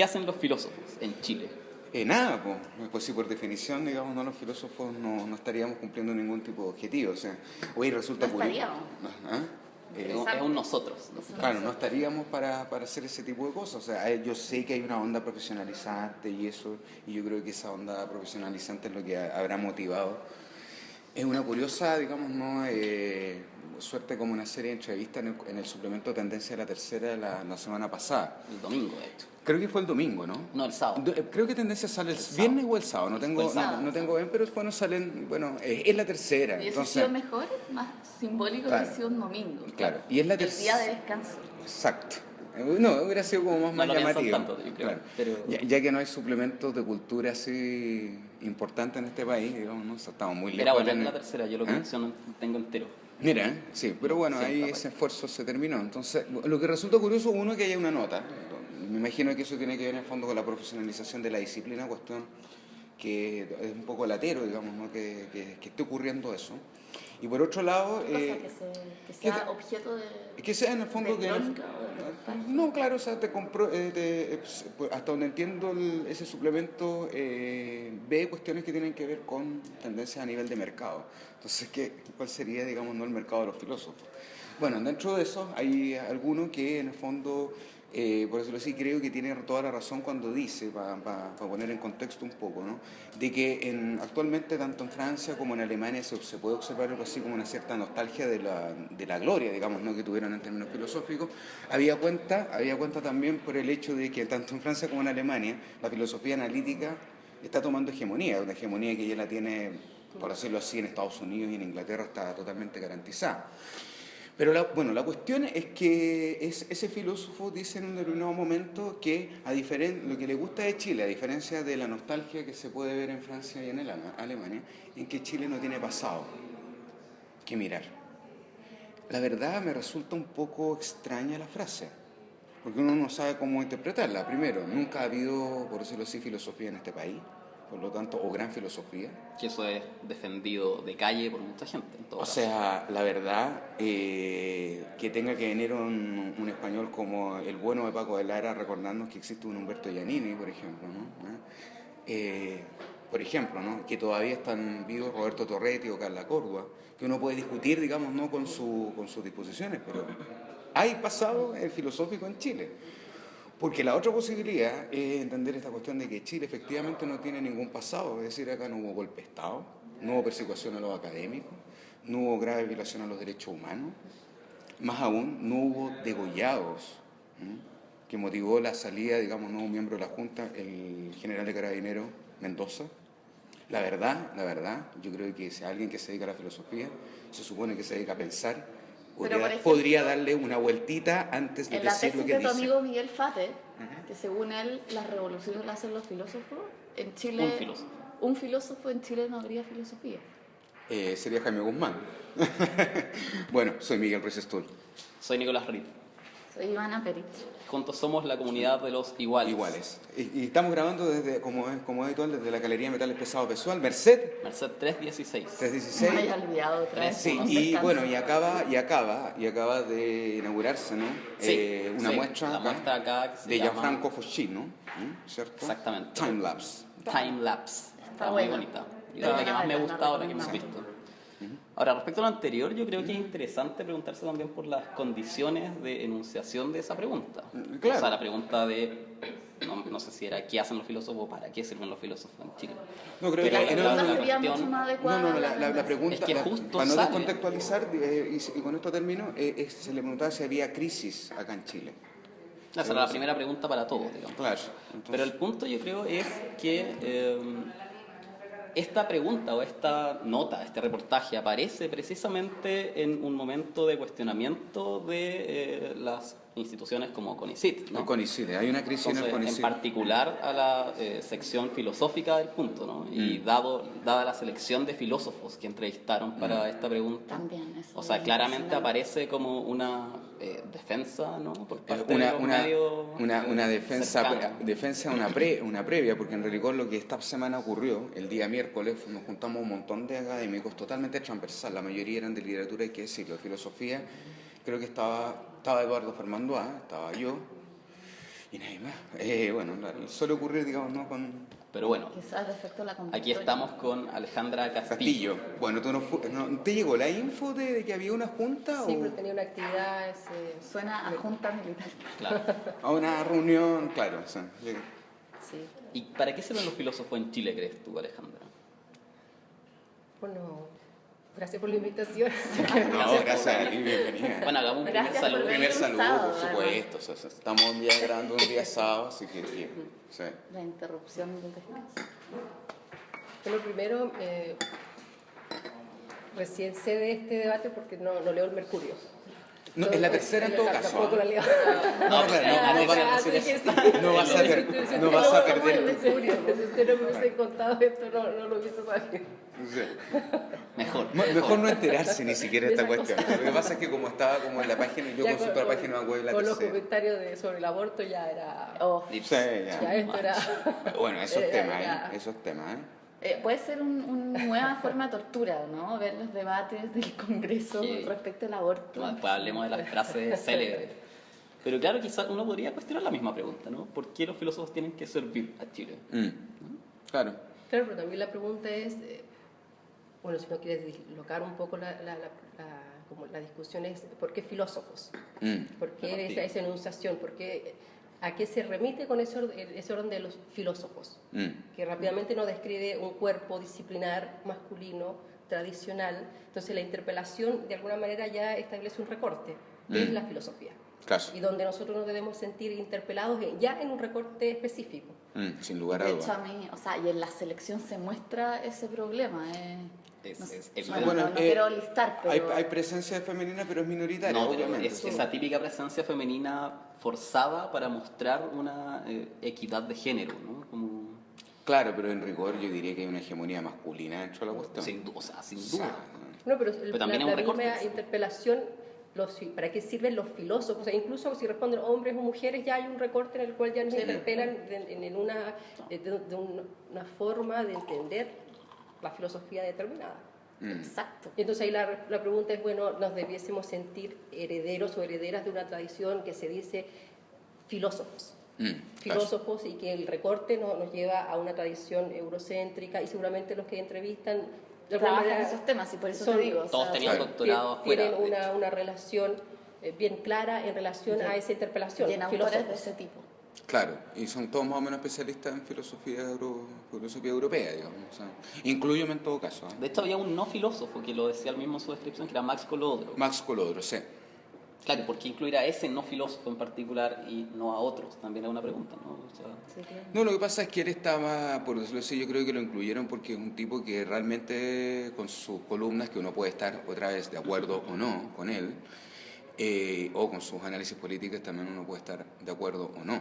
¿qué hacen los filósofos en Chile? Nada, pues si por definición, digamos, no los filósofos no estaríamos cumpliendo ningún tipo de objetivo. O sea, hoy resulta No curioso. estaríamos. ¿Ah? Es un nosotros. Claro, no estaríamos para hacer ese tipo de cosas. O sea, yo sé que hay una onda profesionalizante y eso, y yo creo que esa onda profesionalizante es lo que habrá motivado. Es una curiosa, digamos, ¿no? Suerte como una serie de entrevistas en el suplemento Tendencia de la Tercera la semana pasada. El domingo, de hecho. Creo que fue el domingo, ¿no? No, el sábado. Creo que Tendencia sale el sábado. viernes o el sábado, no tengo, el sábado. no tengo bien, pero bueno, salen, bueno, es la tercera. ¿Hubiese Entonces, sido mejor? Más simbólico Claro. hubiese sido un domingo. Claro, y es la El día tercera. de descanso. Exacto. No, hubiera sido como más lo piensan llamativo. tanto, yo creo, Claro. pero- Ya que no hay suplementos de cultura así importantes en este país, digamos, ¿no? O sea, estamos muy lejos. Era buena de en tener- la tercera, yo lo ¿Ah? colecciono, tengo entero. Mira, sí, pero bueno, Sí, ahí está ese esfuerzo se terminó. Entonces, lo que resulta curioso, uno, que haya una nota. Me imagino que eso tiene que ver en el fondo con la profesionalización de la disciplina, cuestión que es un poco latero, digamos, ¿no? que esté ocurriendo eso. Y por otro lado... Que sea objeto de... que sea en el fondo de que... crónica o de reportaje. No, claro, o sea, hasta donde entiendo ese suplemento ve cuestiones que tienen que ver con tendencias a nivel de mercado. Entonces, ¿cuál sería, digamos, no el mercado de los filósofos? Bueno, dentro de eso hay alguno que en el fondo, por decirlo así, creo que tiene toda la razón cuando dice, para poner en contexto un poco, ¿no? De que actualmente tanto en Francia como en Alemania se puede observar algo así como una cierta nostalgia de la gloria, digamos, ¿no? Que tuvieron en términos filosóficos. Había cuenta también por el hecho de que tanto en Francia como en Alemania la filosofía analítica está tomando hegemonía, una hegemonía que ya la tiene, por decirlo así, en Estados Unidos y en Inglaterra está totalmente garantizada. Pero la cuestión es que ese filósofo dice en un determinado momento que lo que le gusta de Chile, a diferencia de la nostalgia que se puede ver en Francia y en Alemania, en que Chile no tiene pasado que mirar. La verdad me resulta un poco extraña la frase, porque uno no sabe cómo interpretarla. Primero, nunca ha habido, por decirlo así, filosofía en este país, por lo tanto, o gran filosofía. Que eso es defendido de calle por mucha gente. En todo O caso. sea, la verdad, que tenga que venir un español como el bueno de Paco de Lara a recordarnos que existe un Humberto Giannini, por ejemplo, ¿no? Por ejemplo, ¿no? Que todavía están vivos Roberto Torretti o Carla Córdoba, que uno puede discutir, digamos, no con sus disposiciones, pero hay pasado filosófico en Chile. Porque la otra posibilidad es entender esta cuestión de que Chile efectivamente no tiene ningún pasado, es decir, acá no hubo golpe de Estado, no hubo persecución a los académicos, no hubo grave violación a los derechos humanos, más aún, no hubo degollados, que motivó la salida, digamos, un miembro de la Junta, el general de Carabineros Mendoza. La verdad, yo creo que si alguien que se dedica a la filosofía, se supone que se dedica a pensar, podría darle una vueltita antes de En la decir tesis lo que de dice. tu amigo Miguel Fate, que según él las revoluciones las hacen los filósofos, en Chile... Un filósofo en Chile no habría filosofía. Sería Jaime Guzmán. Bueno, soy Miguel Resestul. Soy Nicolás Reed. Soy Ivana Perich. Juntos somos la comunidad de los iguales. Y estamos grabando desde, como es habitual, desde la Galería Metales Pesados Visual, Merced 316. 316. Me había olvidado otra vez. Sí, no se y cansa. bueno, y acaba de inaugurarse, ¿no? Una muestra la muestra acá que se de llama... Gianfranco Foscino, ¿cierto? Exactamente. Time Lapse. Time Lapse. Está muy buena. bonita. Y es la que más me ha gustado, la que hemos visto. Ahora, respecto a lo anterior, yo creo que es interesante preguntarse también por las condiciones de enunciación de esa pregunta. Claro. O sea, la pregunta de, no sé si era ¿qué hacen los filósofos? ¿Para qué sirven los filósofos en Chile? No, creo Que la que segunda sería cuestión- mucho más adecuada. No, la pregunta, Es que justo para no sale. descontextualizar, y con esto termino, se le preguntaba si había crisis acá en Chile. Esa era la primera pregunta para todos, digamos. Claro. Pero el punto yo creo es que esta pregunta o esta nota, este reportaje aparece precisamente en un momento de cuestionamiento de las instituciones como CONICYT, ¿no? El CONICYT, hay una crisis Entonces, en el CONICYT. en particular a la sección filosófica del punto, ¿no? Y dada la selección de filósofos que entrevistaron para esta pregunta, También, eso o sea, es claramente impresionante. aparece como una defensa, ¿no? Por parte de los medios una defensa, cercanos. una previa, porque en realidad lo que esta semana ocurrió, el día miércoles, nos juntamos un montón de académicos totalmente transversal, la mayoría eran de literatura, hay que decirlo, de filosofía. Creo que estaba Eduardo Fernando A, estaba yo, Y nadie más. Bueno, suele ocurrir, digamos, ¿no? Pero bueno, Quizás respecto a la aquí convocatoria. estamos con Alejandra Castillo. Bueno, ¿te llegó la info de que había una junta? Sí, o pero tenía una actividad... Suena a junta militar. Claro. a una reunión, claro. Sí. Sí. ¿Y para qué sirven los filósofos en Chile, crees tú, Alejandra? Bueno, gracias por la invitación. No, gracias y bienvenida. Bueno, hagamos un primer Gracias por saludo. venir. Primer un saludo, sábado, por supuesto. O sea, estamos ya grabando un día sábado, así que bien. Sí. La interrupción del descanso. Bueno, primero, recién sé de este debate porque no leo el Mercurio. No, es la tercera en todo caso. Tampoco la leo. No, No vas a perder. No vas a perder. el Mercurio. Si usted no me hubiese contado esto, no lo hubiese sabido. Sí. Mejor No enterarse ni siquiera de esta Esa cuestión. cosa. Lo que pasa es que como estaba como en la página, yo Ya consulto la página web de la con los tercera. comentarios sobre el aborto ya era... Oh, Sí, Ya ya. esto era... Bueno, esos Era- temas, era- esos temas, puede ser una nueva forma de tortura, ¿no? Ver los debates del Congreso Sí. respecto al aborto. Bueno, después hablemos de las frases célebres. Pero claro, quizás uno podría cuestionar la misma pregunta, ¿no? ¿Por qué los filósofos tienen que servir a Chile? Claro. Claro, pero también la pregunta es, bueno, si uno quiere dislocar un poco como la discusión es, ¿por qué filósofos? ¿Por qué esa enunciación? ¿Por qué, ¿a qué se remite con ese orden de los filósofos? Que rápidamente nos describe un cuerpo disciplinar, masculino, tradicional. Entonces la interpelación de alguna manera ya establece un recorte, que es la filosofía. Claro. Y donde nosotros nos debemos sentir interpelados ya en un recorte específico. Sin lugar a De hecho, a dudas. mí, o sea, y en la selección se muestra ese problema. Bueno, no quiero listar, pero... Hay presencia femenina, pero es minoritaria, No, pero obviamente. es esa típica presencia femenina forzada para mostrar una equidad de género, ¿no? Como, Claro, pero en rigor yo diría que hay una hegemonía masculina dentro de la cuestión. sin duda. No, pero, también es un la recorte. misma interpelación, ¿para qué sirven los filósofos? O sea, incluso si responden hombres o mujeres, ya hay un recorte en el cual ya nos interpelan de una forma de entender la filosofía determinada. Exacto. Entonces ahí la pregunta es, bueno, nos debiésemos sentir herederos o herederas de una tradición que se dice filósofos. Filósofos, y que el recorte nos lleva a una tradición eurocéntrica, y seguramente los que entrevistan de alguna Trabajan manera esos temas y por eso son- te digo. o Todos sea, tenían claro. doctorado afuera. tienen de hecho. una relación bien clara en relación a esa interpelación. y en autores de filósofos. ese tipo. Claro, y son todos más o menos especialistas en filosofía europea, digamos. O sea, incluyome en todo caso. De hecho, había un no filósofo que lo decía él mismo en su descripción, que era Max Colodro. Max Colodro, sí. Claro, ¿por qué incluir a ese no filósofo en particular y no a otros? También es una pregunta, ¿no? O sea, Sí, claro. No, lo que pasa es que él estaba, por decirlo así, yo creo que lo incluyeron porque es un tipo que realmente con sus columnas, que uno puede estar otra vez de acuerdo o no con él, o con sus análisis políticos también uno puede estar de acuerdo o no.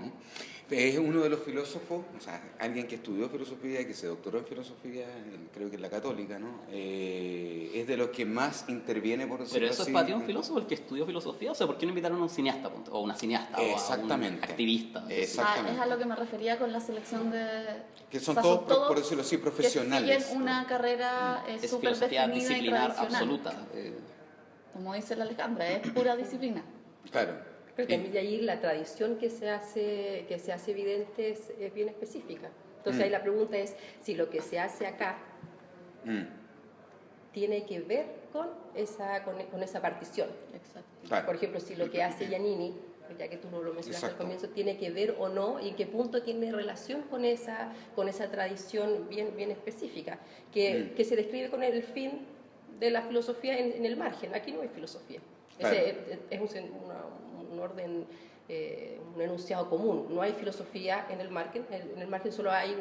Es uno de los filósofos, o sea, alguien que estudió filosofía, que se doctoró en filosofía, creo que en la católica, ¿no? Es de los que más interviene, por decirlo pero eso así. es para ti un filósofo el que estudió filosofía. O sea, ¿por qué no invitaron a un cineasta, punto? O una cineasta, o a un Exactamente. activista? Exactamente. Es a lo que me refería con la selección de... Que son o sea, todos, por decirlo así, profesionales. Que siguen una carrera Es súper filosofía definida y disciplinar tradicional. absoluta. Como dice la Alejandra, es pura disciplina. Claro. Pero también ahí la tradición que se hace evidente es bien específica. Entonces ahí la pregunta es si lo que se hace acá tiene que ver con esa partición. Exacto. Claro. Por ejemplo, si lo que hace Giannini, ya que tú lo mencionaste Exacto. al comienzo, tiene que ver o no, y en qué punto tiene relación con esa tradición bien específica, que se describe con el fin de la filosofía en el margen. Aquí no hay filosofía. Claro. Es un orden, un enunciado común. No hay filosofía en el margen. En el margen solo hay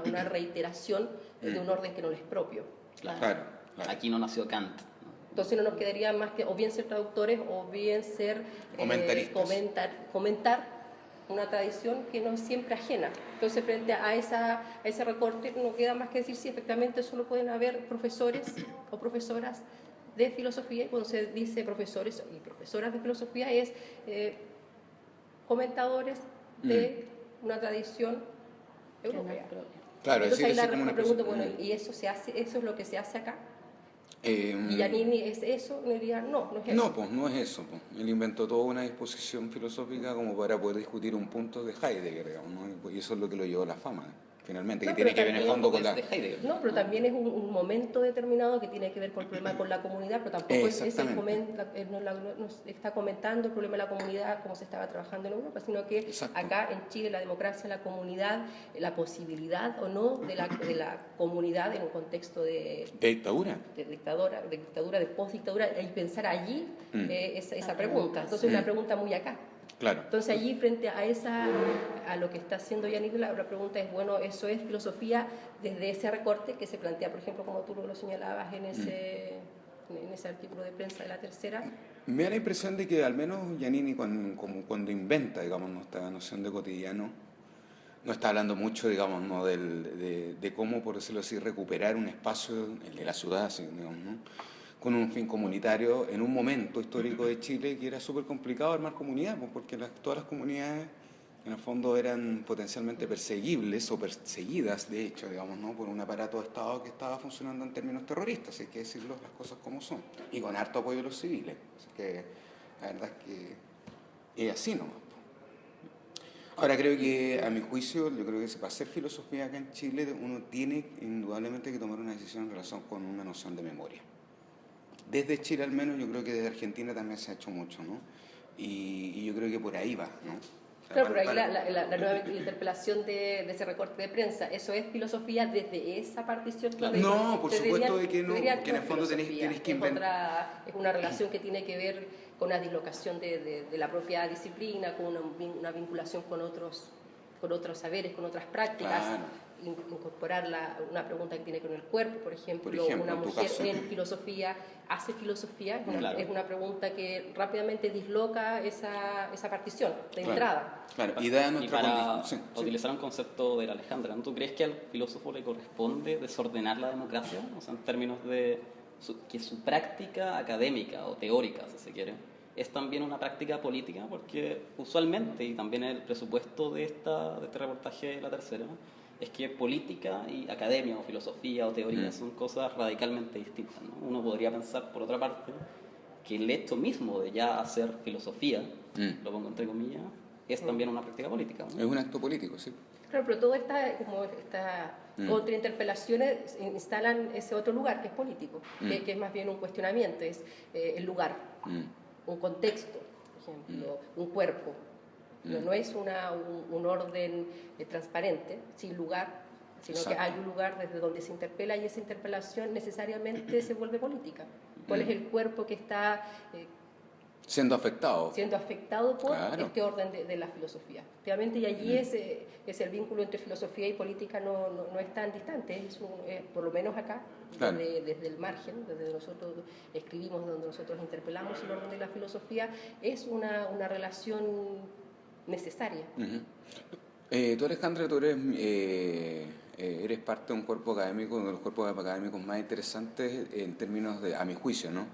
una reiteración de un orden que no le es propio. Claro. Aquí no nació Kant. Entonces no nos quedaría más que o bien ser traductores o bien ser Comentaristas. comentar una tradición que no es siempre ajena. Entonces frente a ese recorte no queda más que decir si efectivamente solo pueden haber profesores o profesoras de filosofía, y cuando se dice profesores y profesoras de filosofía es comentadores de una tradición europea. Claro, Entonces ahí así como una pregunta, persona- bueno, ¿y eso es lo que se hace acá? Y Giannini es eso, me diría, no es eso. No, pues no es eso. Pues. Él inventó toda una disposición filosófica como para poder discutir un punto de Heidegger, digamos, ¿no? Y eso es lo que lo llevó a la fama, finalmente, No, que tiene que ver en el fondo con de la... Heidegger. No, pero también es un momento determinado que tiene que ver con el problema con la comunidad, pero tampoco es el momento, no está comentando el problema de la comunidad como se estaba trabajando en Europa, sino que Exacto. acá en Chile la democracia, la comunidad, la posibilidad o no de la comunidad en un contexto de dictadura. De dictadura, de postdictadura, y pensar allí esa pregunta. Entonces, una pregunta muy acá. Claro. Entonces, allí, frente a lo que está haciendo Giannini, la pregunta es, bueno, eso es filosofía desde ese recorte que se plantea, por ejemplo, como tú lo señalabas en ese artículo de prensa de La Tercera. Me da la impresión de que al menos Giannini, cuando inventa, digamos, esta noción de cotidiano, no está hablando mucho, digamos, ¿no? de cómo, por decirlo así, recuperar un espacio, el de la ciudad, digamos, ¿no? Con un fin comunitario en un momento histórico de Chile que era súper complicado armar comunidad, pues, porque todas las comunidades en el fondo eran potencialmente perseguibles o perseguidas, de hecho, digamos, ¿no? Por un aparato de Estado que estaba funcionando en términos terroristas, hay que decirlo las cosas como son, y con harto apoyo de los civiles. Así que la verdad es que es así nomás. Ahora creo que, a mi juicio, yo creo que para hacer filosofía acá en Chile uno tiene indudablemente que tomar una decisión en relación con una noción de memoria. Desde Chile al menos, yo creo que desde Argentina también se ha hecho mucho, ¿no? Y yo creo que por ahí va, ¿no? O sea, Claro, pero ahí la nueva interpelación de ese recorte de prensa, ¿eso es filosofía desde esa partición? No, por supuesto de que no, que en el fondo tienes que inventar. Es una relación que tiene que ver con una dislocación de la propia disciplina, con una vinculación con otros saberes, con otras prácticas. Claro. Incorporar una pregunta que tiene con el cuerpo, por ejemplo una mujer en filosofía hace filosofía, claro. Es una pregunta que rápidamente disloca esa partición de entrada. Claro, y para utilizar un concepto de la Alejandra, ¿no? ¿Tú crees que al filósofo le corresponde desordenar la democracia? O sea, en términos de que su práctica académica o teórica, si se quiere, es también una práctica política, porque usualmente, y también el presupuesto de este reportaje de La Tercera, es que política y academia o filosofía o teoría son cosas radicalmente distintas, ¿no? Uno podría pensar, por otra parte, que el hecho mismo de ya hacer filosofía, lo pongo entre comillas, es también una práctica política, ¿no? Es un acto político, sí. Claro, pero todas estas contrainterpelaciones instalan ese otro lugar que es político, que es más bien un cuestionamiento, es el lugar, un contexto, por ejemplo, un cuerpo. No es un orden transparente, sin lugar, sino Exacto. que hay un lugar desde donde se interpela y esa interpelación necesariamente se vuelve política. ¿Cuál es el cuerpo que está siendo afectado por este orden de la filosofía? Efectivamente, y allí es el vínculo entre filosofía y política no es tan distante, por lo menos acá, claro. desde el margen, desde nosotros escribimos, donde nosotros interpelamos el orden de la filosofía, es una relación necesaria. Tú, Alejandra, eres parte de un cuerpo académico, uno de los cuerpos académicos más interesantes en términos de, a mi juicio, ¿no?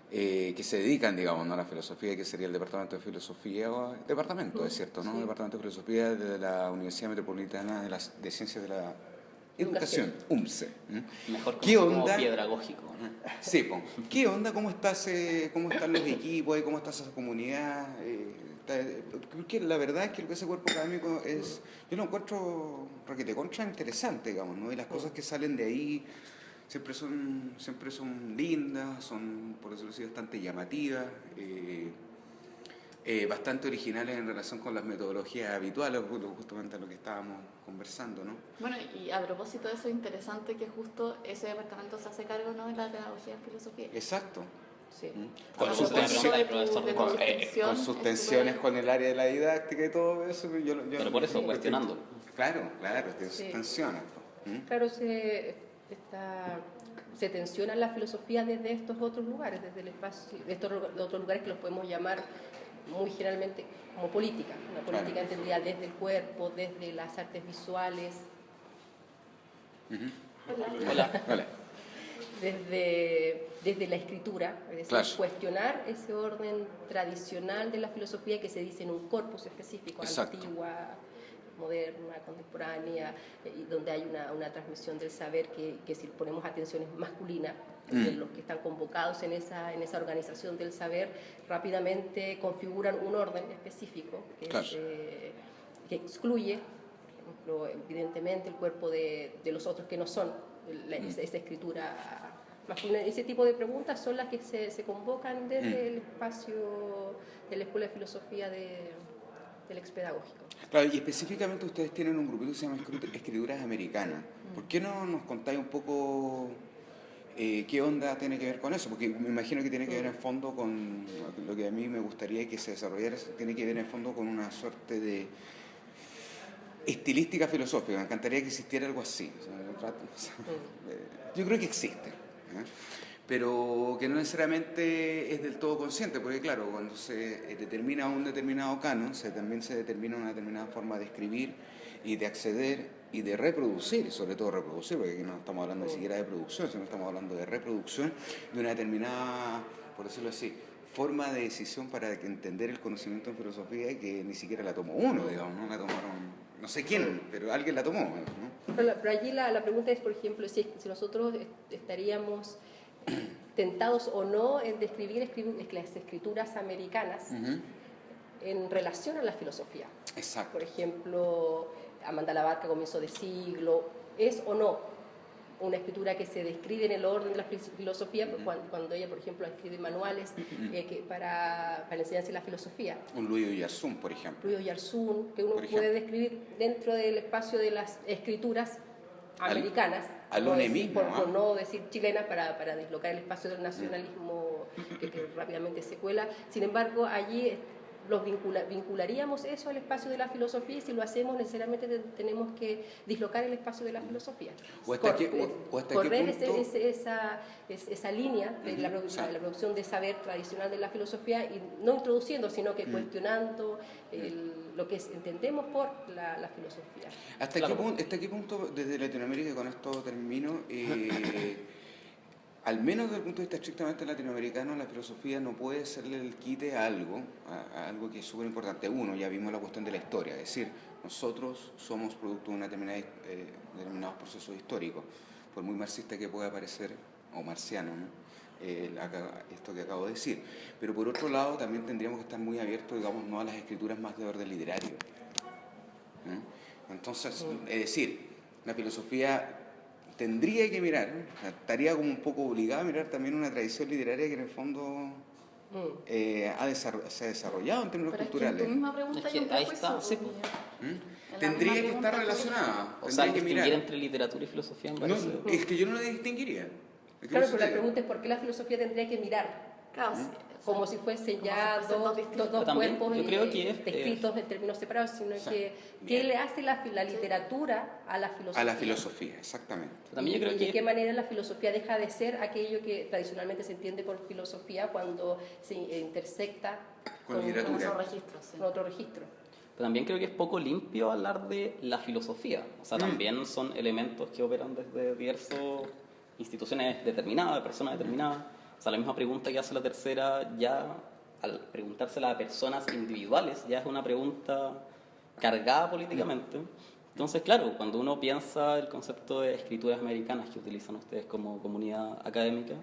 Que se dedican, digamos, ¿no? a la filosofía, que sería el Departamento de Filosofía, departamento, es cierto, ¿no? Sí. Departamento de Filosofía de la Universidad Metropolitana de Ciencias de la Educación, UMCE. Mejor como pedagógico. Sí, pues. ¿Qué onda? ¿Cómo están los equipos? ¿Cómo está esa comunidad? Porque la verdad es que ese cuerpo académico yo lo encuentro requete contra interesante, digamos, ¿no? Y las cosas que salen de ahí siempre son lindas, son, por decirlo así, bastante llamativas, bastante originales en relación con las metodologías habituales, justamente a lo que estábamos conversando, ¿no? Bueno, y a propósito de eso, es interesante que justo ese departamento se hace cargo, ¿no?, de la pedagogía en filosofía. Exacto. Sí. Con sus tensiones con el área de la didáctica y todo eso. Pero por eso, cuestionando. Claro, tiene sus tensiones. Claro, se tensiona la filosofía desde estos otros lugares, desde el espacio, estos otros lugares que los podemos llamar muy generalmente como política, una política entendida desde el cuerpo, desde las artes visuales. Hola. Desde la escritura, es decir, claro. Cuestionar ese orden tradicional de la filosofía que se dice en un corpus específico, Exacto. antigua, moderna, contemporánea, y donde hay una transmisión del saber que si ponemos atención es masculina, los que están convocados en esa organización del saber rápidamente configuran un orden específico que excluye, por ejemplo, evidentemente el cuerpo de los otros que no son esa escritura masculina. Ese tipo de preguntas son las que se convocan desde el espacio de la Escuela de Filosofía del Expedagógico. Claro, y específicamente ustedes tienen un grupito que se llama Escrituras Americanas. ¿Por qué no nos contáis un poco qué onda tiene que ver con eso? Porque me imagino que tiene que ver en fondo con lo que a mí me gustaría que se desarrollara, tiene que ver en fondo con una suerte de estilística filosófica. Me encantaría que existiera algo así. Yo creo que existe, pero que no necesariamente es del todo consciente, porque claro, cuando se determina un determinado canon, también se determina una determinada forma de escribir y de acceder y de reproducir, y sobre todo reproducir, porque aquí no estamos hablando ni siquiera de producción, sino estamos hablando de reproducción de una determinada, por decirlo así, forma de decisión para entender el conocimiento en filosofía que ni siquiera la tomó uno, digamos, no la tomaron, no sé quién, pero alguien la tomó, ¿no? Pero allí la pregunta es, por ejemplo, si nosotros estaríamos tentados o no en describir las escrituras americanas en relación a la filosofía. Exacto. Por ejemplo, Amanda Labarca, comienzo de siglo, ¿es o no una escritura que se describe en el orden de la filosofía cuando ella, por ejemplo, escribe manuales para la enseñanza de la filosofía? Un Louis Oyarzún, por ejemplo. Louis Oyarzún, que uno puede describir dentro del espacio de las escrituras americanas, por no decir chilenas, para deslocar el espacio del nacionalismo que rápidamente se cuela. Sin embargo, allí los vincularíamos eso al espacio de la filosofía, y si lo hacemos necesariamente tenemos que dislocar el espacio de la filosofía. Correr esa línea de la producción de saber tradicional de la filosofía, y no introduciendo, sino que cuestionando lo que entendemos por la filosofía. ¿Hasta qué punto desde Latinoamérica, con esto termino, al menos desde el punto de vista estrictamente latinoamericano, la filosofía no puede hacerle el quite a algo que es súper importante? Uno, ya vimos la cuestión de la historia, es decir, nosotros somos producto de determinados procesos históricos, por muy marxista que pueda parecer, o marciano, ¿no? Esto que acabo de decir. Pero por otro lado, también tendríamos que estar muy abiertos, digamos, no a las escrituras más de orden literario. Entonces, es decir, la filosofía tendría que mirar, estaría como un poco obligada a mirar también una tradición literaria que en el fondo se ha desarrollado en términos culturales. Es que en tu misma pregunta hay un prejuicio. Tendría que estar relacionada. O sea, distinguir entre literatura y filosofía. No, es que yo no la distinguiría. Claro, pero la pregunta es ¿por qué la filosofía tendría que mirar? Claro, como si fuesen ya dos cuerpos descritos en términos separados, sino que ¿qué le hace la literatura a la filosofía? A la filosofía, exactamente. También yo creo que de qué manera la filosofía deja de ser aquello que tradicionalmente se entiende por filosofía cuando se intersecta con literatura, con otro registro. Pero también creo que es poco limpio hablar de la filosofía. O sea, también son elementos que operan desde diversas instituciones determinadas, de personas determinadas. O sea, la misma pregunta que hace la tercera, ya al preguntársela a personas individuales, ya es una pregunta cargada políticamente. Entonces, claro, cuando uno piensa el concepto de escrituras americanas que utilizan ustedes como comunidad académica,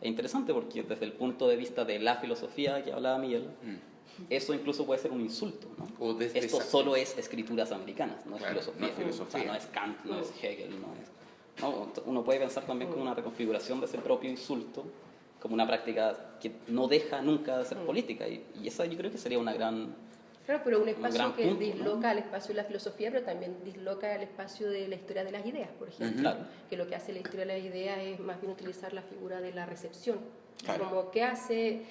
es interesante porque desde el punto de vista de la filosofía que hablaba Miguel, eso incluso puede ser un insulto, ¿no? Esto solo es escrituras americanas, no es filosofía. O sea, no es Kant, no es Hegel, uno puede pensar también como una reconfiguración de ese propio insulto, como una práctica que no deja nunca de ser política, y esa yo creo que sería una gran... Claro, pero un espacio que disloca el espacio de la filosofía, pero también disloca el espacio de la historia de las ideas, por ejemplo, que lo que hace la historia de las ideas es más bien utilizar la figura de la recepción, como ¿qué hace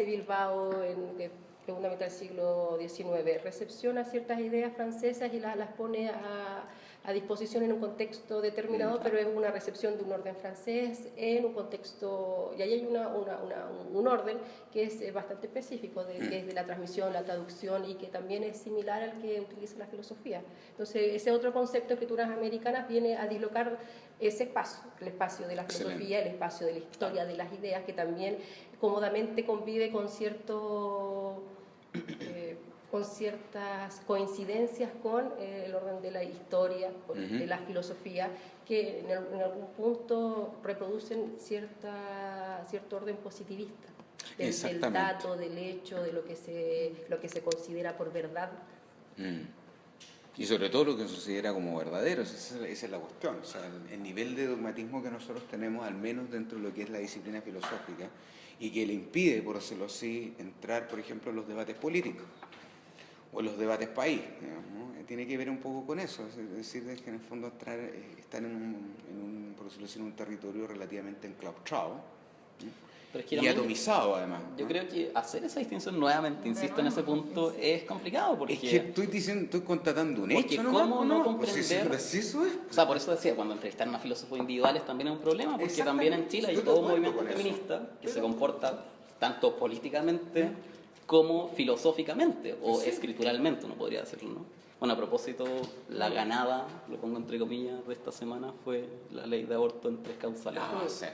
Bilbao en segunda mitad del siglo XIX? Recepciona ciertas ideas francesas y las pone a disposición en un contexto determinado, pero es una recepción de un orden francés en un contexto, y ahí hay un orden que es bastante específico, que es de la transmisión, la traducción, y que también es similar al que utiliza la filosofía. Entonces, ese otro concepto de escrituras americanas viene a dislocar ese espacio, el espacio de la filosofía, el espacio de la historia de las ideas, que también cómodamente convive con cierto con ciertas coincidencias con el orden de la historia, de la filosofía, que en algún punto reproducen cierto orden positivista, del dato, del hecho, de lo que se considera por verdad. Y sobre todo lo que se considera como verdadero, esa es la cuestión. O sea, el nivel de dogmatismo que nosotros tenemos, al menos dentro de lo que es la disciplina filosófica, y que le impide, por decirlo así, entrar, por ejemplo, en los debates políticos o en los debates país, digamos, ¿no? Tiene que ver un poco con eso, es decir, que en el fondo están por decirlo así, en un territorio relativamente enclaustrado, ¿no? Pero es que Y atomizado, además, yo ¿no? creo que hacer esa distinción nuevamente, insisto en ese punto, es complicado. Porque, es que estoy constatando un hecho, ¿no? ¿cómo no comprender? Pues eso es. O sea, por eso decía, cuando entrevistaron a filósofos individuales también es un problema, porque también en Chile hay todo un movimiento feminista que se comporta tanto políticamente como filosóficamente, o escrituralmente, uno podría decirlo, ¿no? Bueno, a propósito, la ganada, lo pongo entre comillas, de esta semana fue la ley de aborto en 3 causales. Sí.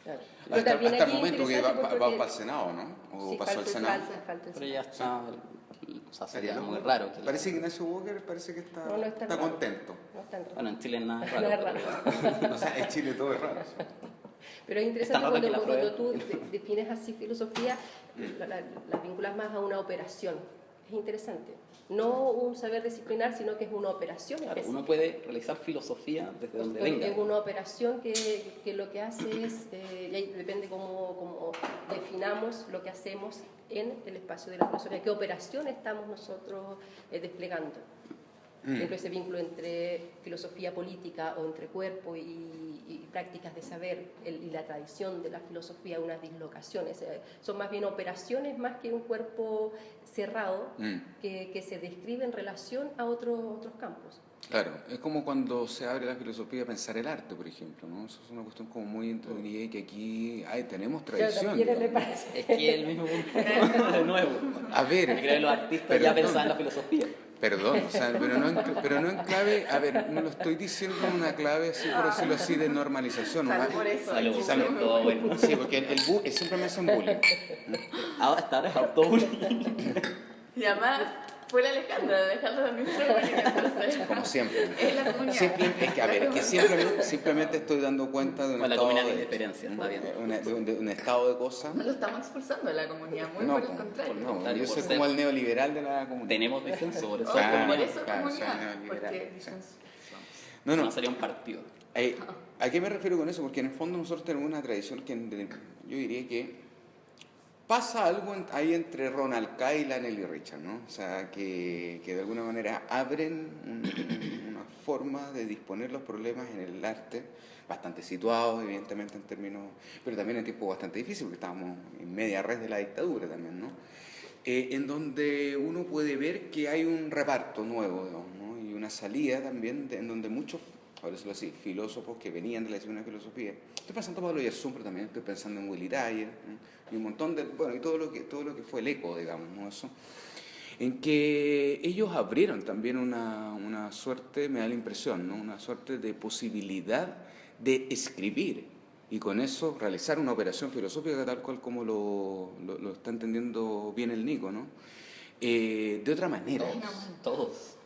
Claro. Hasta el momento que va para el Senado, ¿no? O sí, pasó al Senado. Falta Pero ya está, o sea, sería muy raro. Parece que Ignacio Walker parece que está contento. No está raro. Bueno, en Chile es nada No es raro. raro. O sea, en Chile todo es raro. Pero es interesante raro cuando tú defines así filosofía, la vinculas más a una operación. Es interesante. No un saber disciplinar, sino que es una operación. Claro, uno puede realizar filosofía desde donde venga. Es una operación que lo que hace es, y ahí depende cómo definamos lo que hacemos en el espacio de la filosofía, qué operación estamos nosotros desplegando. Dentro de ese vínculo entre filosofía política o entre cuerpo y prácticas de saber y la tradición de la filosofía, unas dislocaciones. Son más bien operaciones más que un cuerpo cerrado que se describe en relación a otros campos. Claro, es como cuando se abre la filosofía a pensar el arte, por ejemplo, ¿no? Eso es una cuestión como muy entretenida y que aquí tenemos tradición. Es que el mismo punto, de nuevo. A ver, yo creo que los artistas ya pensaban en la filosofía. Perdón, o sea, pero no en clave, a ver, no lo estoy diciendo en una clave, así por decirlo así, de normalización. Por eso. Salud. Todo bueno. Sí, porque siempre me hacen bullying. Hasta ahora es autobullying. Y además fue la Alejandra también fue entonces. Como siempre. Es la comunidad. Es que simplemente estoy dando cuenta de un la estado comunidad de indiferencia, está bien. de un estado de cosas. No lo estamos expulsando de la comunidad, muy por el contrario. No, yo soy como el neoliberal de la comunidad. Tenemos defensores. Por eso claro, comunidad, soy porque No sería un partido. ¿A qué me refiero con eso? Porque en el fondo nosotros tenemos una tradición que yo diría que pasa algo ahí entre Ronald K. y Lionel y Richard, ¿no? O sea, que de alguna manera abren una forma de disponer los problemas en el arte, bastante situados, evidentemente, en términos, pero también en tiempos bastante difíciles, porque estábamos en media red de la dictadura también, ¿no? En donde uno puede ver que hay un reparto nuevo, digamos, ¿no? Y una salida también, en donde muchos, por decirlo así, filósofos que venían de la disciplina de filosofía. Estoy pensando en Pablo Yersum, pero también estoy pensando en Willy Dyer, ¿no? Y un montón de, bueno, y todo lo que fue el eco, digamos, ¿no? Eso, en que ellos abrieron también una suerte, me da la impresión, ¿no? Una suerte de posibilidad de escribir y con eso realizar una operación filosófica tal cual como lo está entendiendo bien el Nico, ¿no? De otra manera. Todos.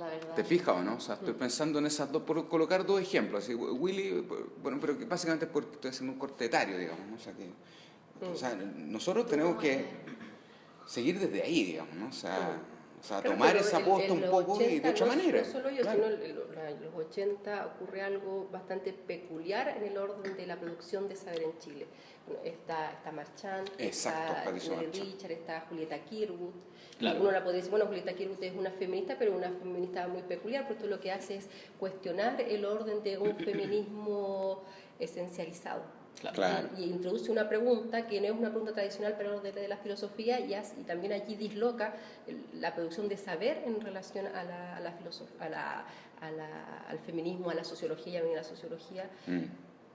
la verdad. ¿Te fijas o no? O sea, estoy pensando en esas dos, por colocar dos ejemplos. Así, Willy, bueno, pero que básicamente es porque estoy haciendo un corte etario, digamos, ¿no? O sea, nosotros tenemos que seguir desde ahí, digamos, ¿no? O sea, tomar esa aposta un poco y de otra manera. No solo yo, sino en los 80 ocurre algo bastante peculiar en el orden de la producción de saber en Chile. Bueno, está Marchand, está Richard, está Julieta Kirwood. Claro. Uno la podría decir, bueno, Julieta Kirwood es una feminista, pero una feminista muy peculiar, porque lo que hace es cuestionar el orden de un feminismo esencializado. Claro. Y introduce una pregunta que no es una pregunta tradicional para el orden de la filosofía y también allí disloca la producción de saber en relación a la filosofía, al feminismo, a la sociología,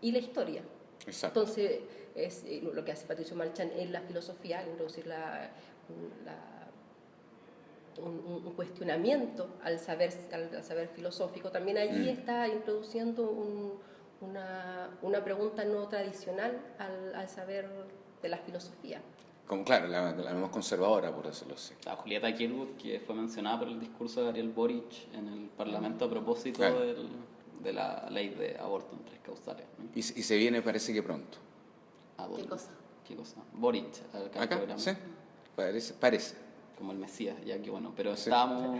y la historia. Exacto. Entonces, es lo que hace Patricio Marchand en la filosofía, al introducir un cuestionamiento al saber filosófico. También allí está introduciendo una pregunta no tradicional al saber de la filosofía. como claro, la más conservadora, por decirlo así. La Julieta Kirwood, que fue mencionada por el discurso de Gabriel Boric en el Parlamento a propósito Claro. de la ley de aborto en 3 causales, ¿no? Y se viene, parece que pronto. ¿Qué cosa? ¿Qué cosa? Boric, acá en el ¿Acá? programa. Sí, parece. Como el Mesías, ya que bueno, pero Sí. estamos...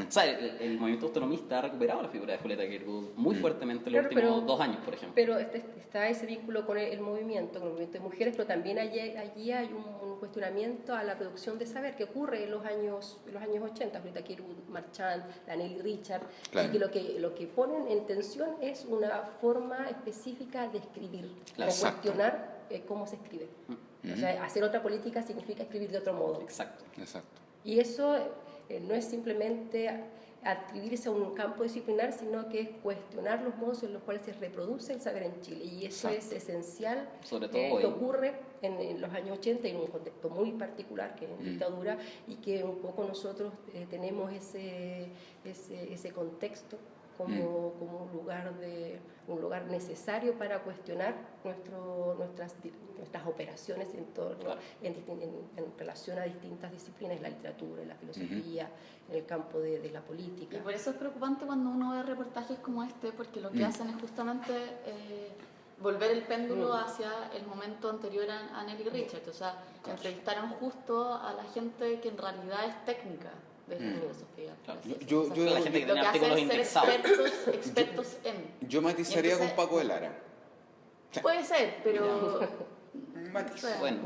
o sea, el movimiento autonomista ha recuperado la figura de Julieta Kirwood muy fuertemente en los Claro, últimos 2 años, por ejemplo. Pero está ese vínculo con el movimiento de mujeres, pero también allí hay un cuestionamiento a la producción de saber que ocurre en los años 80, Julieta Kirwood, Marchand, la Nelly Richard, Claro. y que lo que ponen en tensión es una forma específica de escribir, Claro. o cuestionar cómo se escribe. O sea, hacer otra política significa escribir de otro modo. Exacto. Y eso no es simplemente atribuirse a un campo disciplinar, sino que es cuestionar los modos en los cuales se reproduce el saber en Chile. Y eso Exacto. es esencial, Sobre todo hoy. que ocurre en los años 80 en un contexto muy particular, que es dictadura, y que un poco nosotros tenemos ese contexto como un lugar necesario para cuestionar nuestras operaciones en torno, Claro. en relación a distintas disciplinas, la literatura, la filosofía, en el campo de la política. Y por eso es preocupante cuando uno ve reportajes como este, porque lo que hacen es justamente volver el péndulo hacia el momento anterior a Nelly Richard. O sea, entrevistaron justo a la gente que en realidad es técnica de filosofía. Claro. por así Yo- decirlo. yo- O sea, la gente que lo tiene que artículos hacen es indexados. ser expertos en. Yo matizaría Y entonces- con Paco de Lara. Puede ser, pero... Matiz. o sea, Bueno,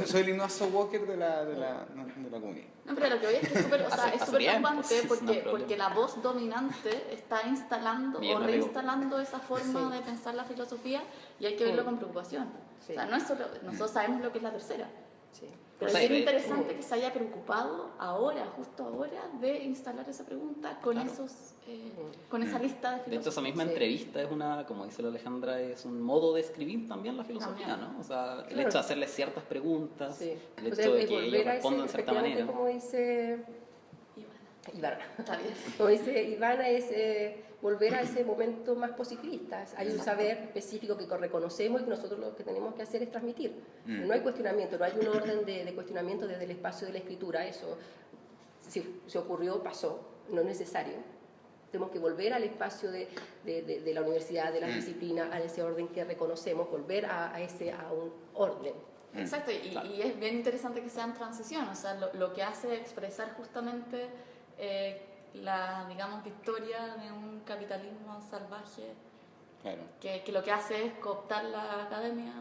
Soy el Ignacio Walker de la comunidad. No, pero lo que voy es que es súper, o sea, es Hace súper tiempo, preocupante sí, no hay problema. porque la voz dominante está instalando Bien, o me pegó. reinstalando esa forma Sí. de pensar la filosofía y hay que verlo con preocupación. Sí. O sea, no es solo, nosotros sabemos lo que es la tercera, Sí. pero O sea, es bien de- interesante que se haya preocupado ahora, justo ahora, de instalar esa pregunta con Claro. con esa lista de de hecho filósofos. esa misma Sí. entrevista es una, como dice la Alejandra, es un modo de escribir también la filosofía, También. ¿no? O sea, el Claro. hecho de hacerle ciertas preguntas, Sí. el O hecho sea, de que ellos volver a respondan de cierta efectivamente, manera. como dice Y bueno, Ivana, está bien. como dice Ivana, es volver a ese momento más positivista. Hay un saber específico que reconocemos y que nosotros lo que tenemos que hacer es transmitir. No hay cuestionamiento, no hay un orden de cuestionamiento desde el espacio de la escritura. Eso, si se ocurrió, pasó, no es necesario. Tenemos que volver al espacio de la universidad, de las disciplinas, a ese orden que reconocemos, volver a un orden. Exacto, y es bien interesante que sea en transición, o sea, lo que hace es expresar justamente la, digamos, victoria de un capitalismo salvaje Claro. que lo que hace es cooptar la academia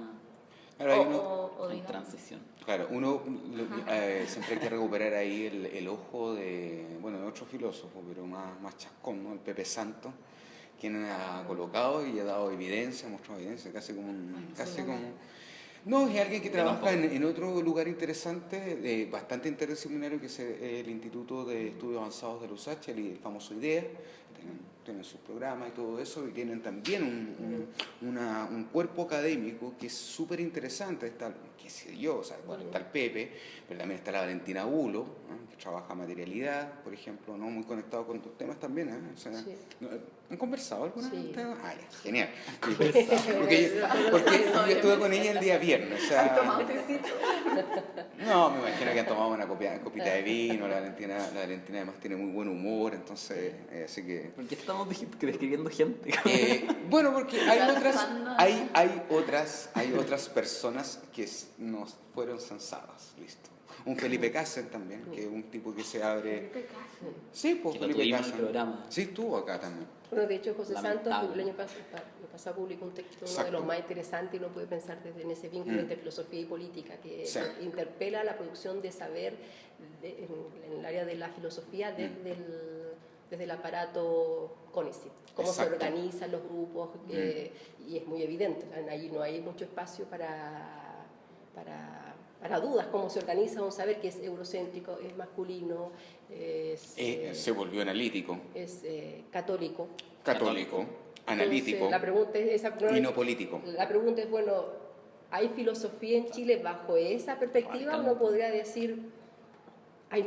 Claro, hay o En digamos, transición. Claro, siempre hay que recuperar ahí el ojo de otro filósofo, pero más chascón, ¿no? El Pepe Santo, quien ha colocado y ha dado evidencia, ha mostrado evidencia, casi como No, es alguien que trabaja en otro lugar interesante, bastante interdisciplinario, que es el Instituto de Estudios Avanzados de la USACH, el famoso IDEA. Tienen sus programas y todo eso, y tienen también un cuerpo académico que es súper interesante. Está, qué sé yo, o sea, está el Pepe, pero también está la Valentina Bulo, ¿no? Que trabaja materialidad, por ejemplo, ¿no? Muy conectado con tus temas también. O sea, Sí. ¿han conversado alguna vez? Sí. Ah, ya, genial. Porque yo estuve con ella el día viernes. O sea, tomado tecito. no, me imagino que han tomado una copita de vino. La Valentina además tiene muy buen humor, entonces, así que... ¿Por qué estamos describiendo gente? Bueno, porque hay Pensando hay otras personas que no fueron censadas, listo. Un Felipe Cassen también, que es un tipo que se abre... Sí, pues Que lo Felipe tuvimos en el Cassen. programa. Sí, estuvo acá también. Bueno, de hecho, José Santos, Lamentable. el año pasado publicó un texto, uno de Exacto. los más interesantes, y uno puede pensar desde en ese vínculo entre filosofía y política, que Sí. interpela la producción de saber en el área de la filosofía desde el aparato CONICET, cómo Exacto. se organizan los grupos, y es muy evidente, ahí no hay mucho espacio para dudas, cómo se organiza un saber que es eurocéntrico, es masculino, Se volvió analítico, es católico. analítico Entonces, la pregunta es y no político. La pregunta es, bueno, ¿hay filosofía en Chile bajo esa perspectiva? Uno podría decir, hay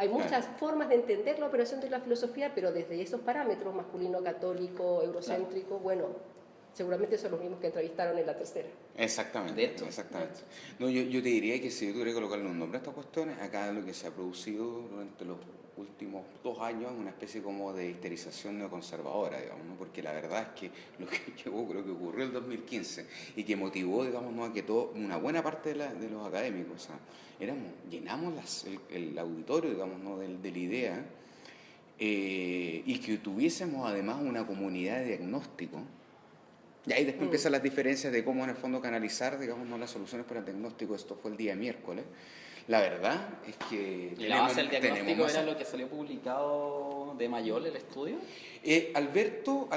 muchas formas de entender la operación de la filosofía, pero desde esos parámetros, masculino, católico, eurocéntrico, bueno, seguramente son los mismos que entrevistaron en la tercera. Exactamente, De hecho. exactamente. No, yo te diría que si yo tuviera que colocarle un nombre a estas cuestiones, acá lo que se ha producido durante los últimos 2 años es una especie como de histerización neoconservadora, digamos, ¿no? Porque la verdad es que lo que ocurrió en el 2015 y que motivó, digamos, ¿no?, a que una buena parte de los académicos, o sea, llenamos el auditorio, digamos, ¿no?, de la idea, y que tuviésemos además una comunidad de diagnóstico. Y ahí después empiezan las diferencias de cómo en el fondo canalizar, digamos, ¿no?, las soluciones para el diagnóstico. Esto fue el día miércoles. La verdad es que ¿Y la base del diagnóstico era lo que salió publicado de Mayol, el estudio? Alberto...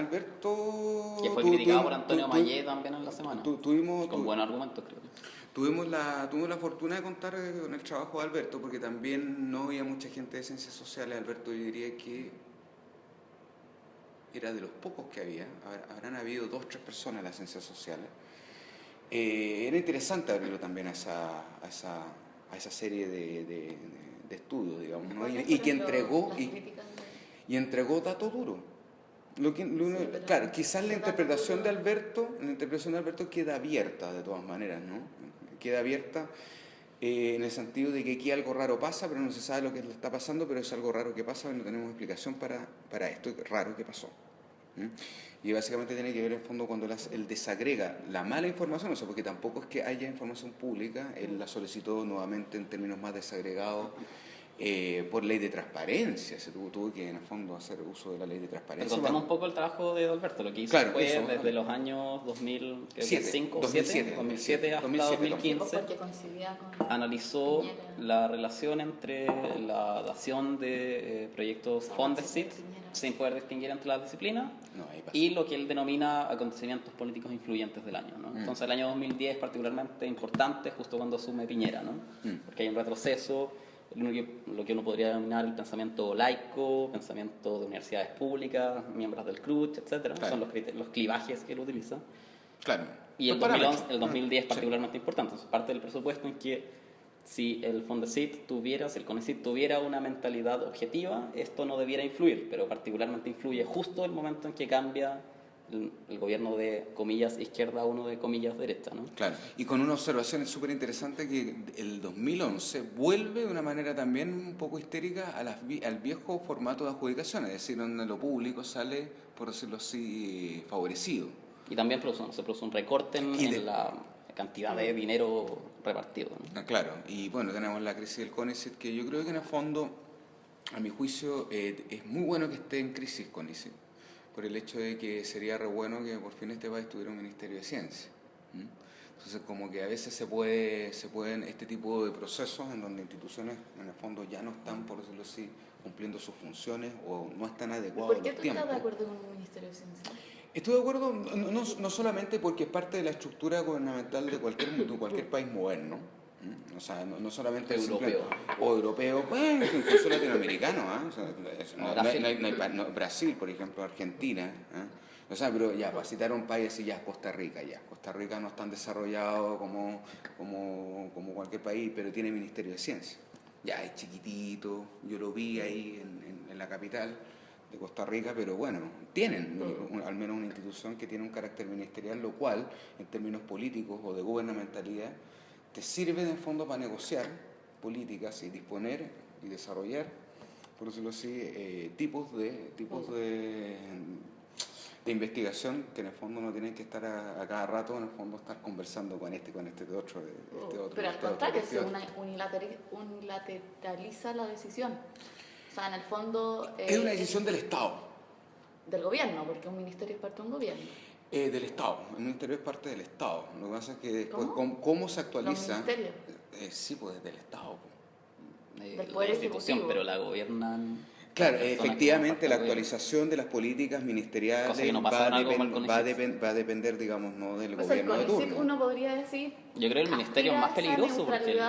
Que fue criticado por Antonio Mayé también en la semana. Con buenos argumentos, creo. Tuvimos la fortuna de contar con el trabajo de Alberto, porque también no había mucha gente de ciencias sociales. Alberto, yo diría que era de los pocos que había. Habrán habido 2 o 3 personas en las ciencias sociales. Era interesante abrirlo también a esa serie de estudios, digamos, ¿no? Y que entregó datos duros. Claro, quizás la interpretación de Alberto queda abierta de todas maneras, ¿no? Queda abierta en el sentido de que aquí algo raro pasa, pero no se sabe lo que le está pasando, pero es algo raro que pasa y no tenemos explicación para esto raro que pasó. Y básicamente tiene que ver en fondo cuando él desagrega la mala información, o sea, porque tampoco es que haya información pública, él la solicitó nuevamente en términos más desagregados por ley de transparencia, se tuvo que en el fondo hacer uso de la ley de transparencia. Contemos un poco el trabajo de Alberto, lo que hizo fue desde los años 2005, 2007 hasta 2015, analizó la relación entre la dación de proyectos Fondesit, sin poder distinguir entre las disciplinas, y lo que él denomina acontecimientos políticos influyentes del año, ¿no? Entonces el año 2010 es particularmente importante, justo cuando asume Piñera, ¿no? Porque hay un retroceso, lo que uno podría denominar el pensamiento laico, pensamiento de universidades públicas, miembros del CRUCH, etc. Son los clivajes que él utiliza. Claro. Y el 2010 es particularmente importante. Entonces, parte del presupuesto en que si el Fondesit tuviera, si el CONICYT tuviera una mentalidad objetiva, esto no debiera influir, pero particularmente influye justo el momento en que cambia el gobierno de comillas izquierda a uno de comillas derecha, ¿no? Claro, y con una observación súper interesante que el 2011 vuelve de una manera también un poco histérica al viejo formato de adjudicación, es decir, donde lo público sale, por decirlo así, favorecido. Y también se produce un recorte en la cantidad de dinero repartido, ¿no? Claro, y bueno, tenemos la crisis del CONICYT, que yo creo que en el fondo, a mi juicio, es muy bueno que esté en crisis CONICYT, por el hecho de que sería re bueno que por fin este país tuviera un Ministerio de Ciencia. Entonces, como que a veces se pueden este tipo de procesos en donde instituciones en el fondo ya no están, por decirlo así, cumpliendo sus funciones o no están adecuados a los tiempos. ¿Por qué tú estás de acuerdo con un Ministerio de Ciencia? Estoy de acuerdo no solamente porque es parte de la estructura gubernamental de cualquier país moderno, o sea, no solamente europeo, bueno, incluso latinoamericano, o sea, Brasil, por ejemplo, Argentina, o sea, pero ya, para citar un país así, ya Costa Rica no es tan desarrollado como cualquier país, pero tiene Ministerio de Ciencia, ya es chiquitito, yo lo vi ahí en la capital de Costa Rica, pero bueno, tienen al menos una institución que tiene un carácter ministerial, lo cual, en términos políticos o de gubernamentalidad, te sirve en el fondo para negociar políticas y disponer y desarrollar, por decirlo así, tipos de investigación que en el fondo no tienen que estar a cada rato, en el fondo estar conversando con este de otro. Pero al contrario, se unilateraliza la decisión. O sea, en el fondo... es una decisión del Estado. Del gobierno, porque un ministerio es parte de un gobierno. Del Estado, el ministerio es parte del Estado. Lo que pasa es que después, ¿cómo se actualiza? ¿Los ministerios? Sí, pues del Estado. Del Poder Ejecutivo. Pero la gobiernan... Claro, efectivamente la actualización de las políticas ministeriales va a depender, digamos, no del gobierno de turno. Uno podría decir... Yo creo que el ministerio es más peligroso porque...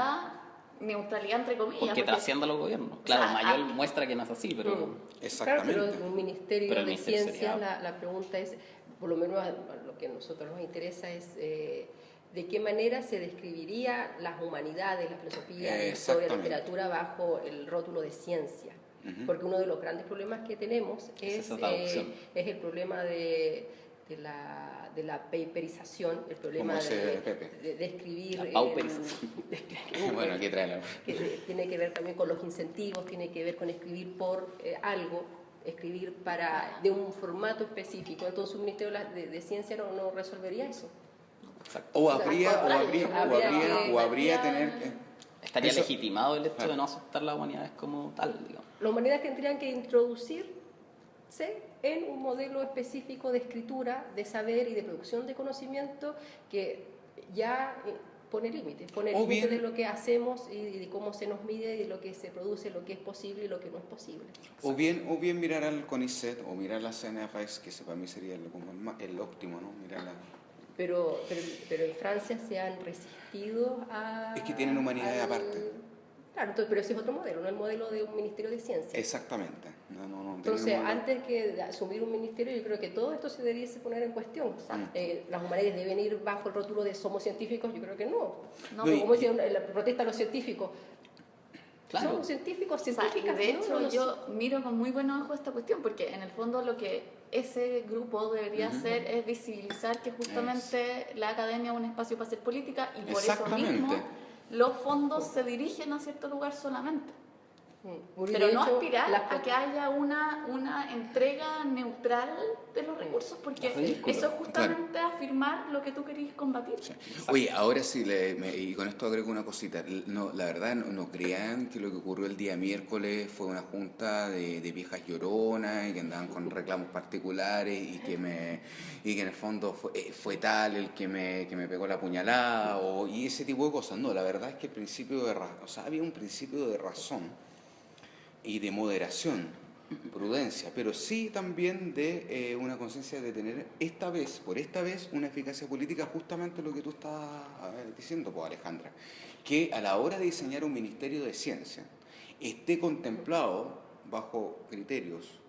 Neutralidad entre comillas. Porque trasciende a los gobiernos. Claro, Mayol muestra que no es así, pero... Exactamente. Claro, pero un ministerio de Ciencia, la pregunta es, por lo menos lo que a nosotros nos interesa es de qué manera se describiría las humanidades, la filosofía, la historia, la literatura bajo el rótulo de ciencia. Porque uno de los grandes problemas que tenemos es el problema de de la paperización, el problema Como ese Pepe. de escribir... La pauperización. Bueno, aquí trae la... que tiene que ver también con los incentivos, tiene que ver con escribir por algo, escribir de un formato específico. Entonces un Ministerio de Ciencia no resolvería eso. Exacto. O habría tener que... Estaría Eso- legitimado el hecho de no aceptar las humanidades como tal, digamos. Las humanidades tendrían que introducirse en un modelo específico de escritura, de saber y de producción de conocimiento que ya pone límites O bien- de lo que hacemos y de cómo se nos mide, de lo que se produce, lo que es posible y lo que no es posible. O bien mirar al CONICET o mirar la CNRS, que para mí sería el óptimo, ¿no? Mirarla. Pero en Francia se han resistido a... Es que tienen humanidades aparte. Claro, pero ese es otro modelo, no el modelo de un ministerio de ciencia. Exactamente. No, Entonces, tenemos- antes que de asumir un ministerio, yo creo que todo esto se debería poner en cuestión. O sea, las humanidades deben ir bajo el rótulo de somos científicos, yo creo que no. No, No, Como dicen la protesta de los científicos. Claro. Somos científicos, O sea, científicas. de ¿no? hecho, No lo yo miro con muy buen ojo esta cuestión, porque en el fondo lo que ese grupo debería hacer es visibilizar que justamente la academia es un espacio para hacer política y por eso Exactamente. mismo los fondos se dirigen a cierto lugar solamente. Porque Pero de no hecho, aspirar las a que haya una entrega neutral de los recursos, porque Es ridículo, eso es justamente afirmar lo que tú querías combatir. Sí. Oye, ahora sí, y con esto agrego una cosita. No, la verdad, no crean que lo que ocurrió el día miércoles fue una junta de viejas lloronas y que andaban con reclamos particulares y que en el fondo fue tal el que me pegó la puñalada y ese tipo de cosas. No, la verdad es que había un principio de razón y de moderación, prudencia, pero sí también de una conciencia de tener por esta vez, una eficacia política, justamente lo que tú estás diciendo, pues, Alejandra, que a la hora de diseñar un ministerio de ciencia esté contemplado bajo criterios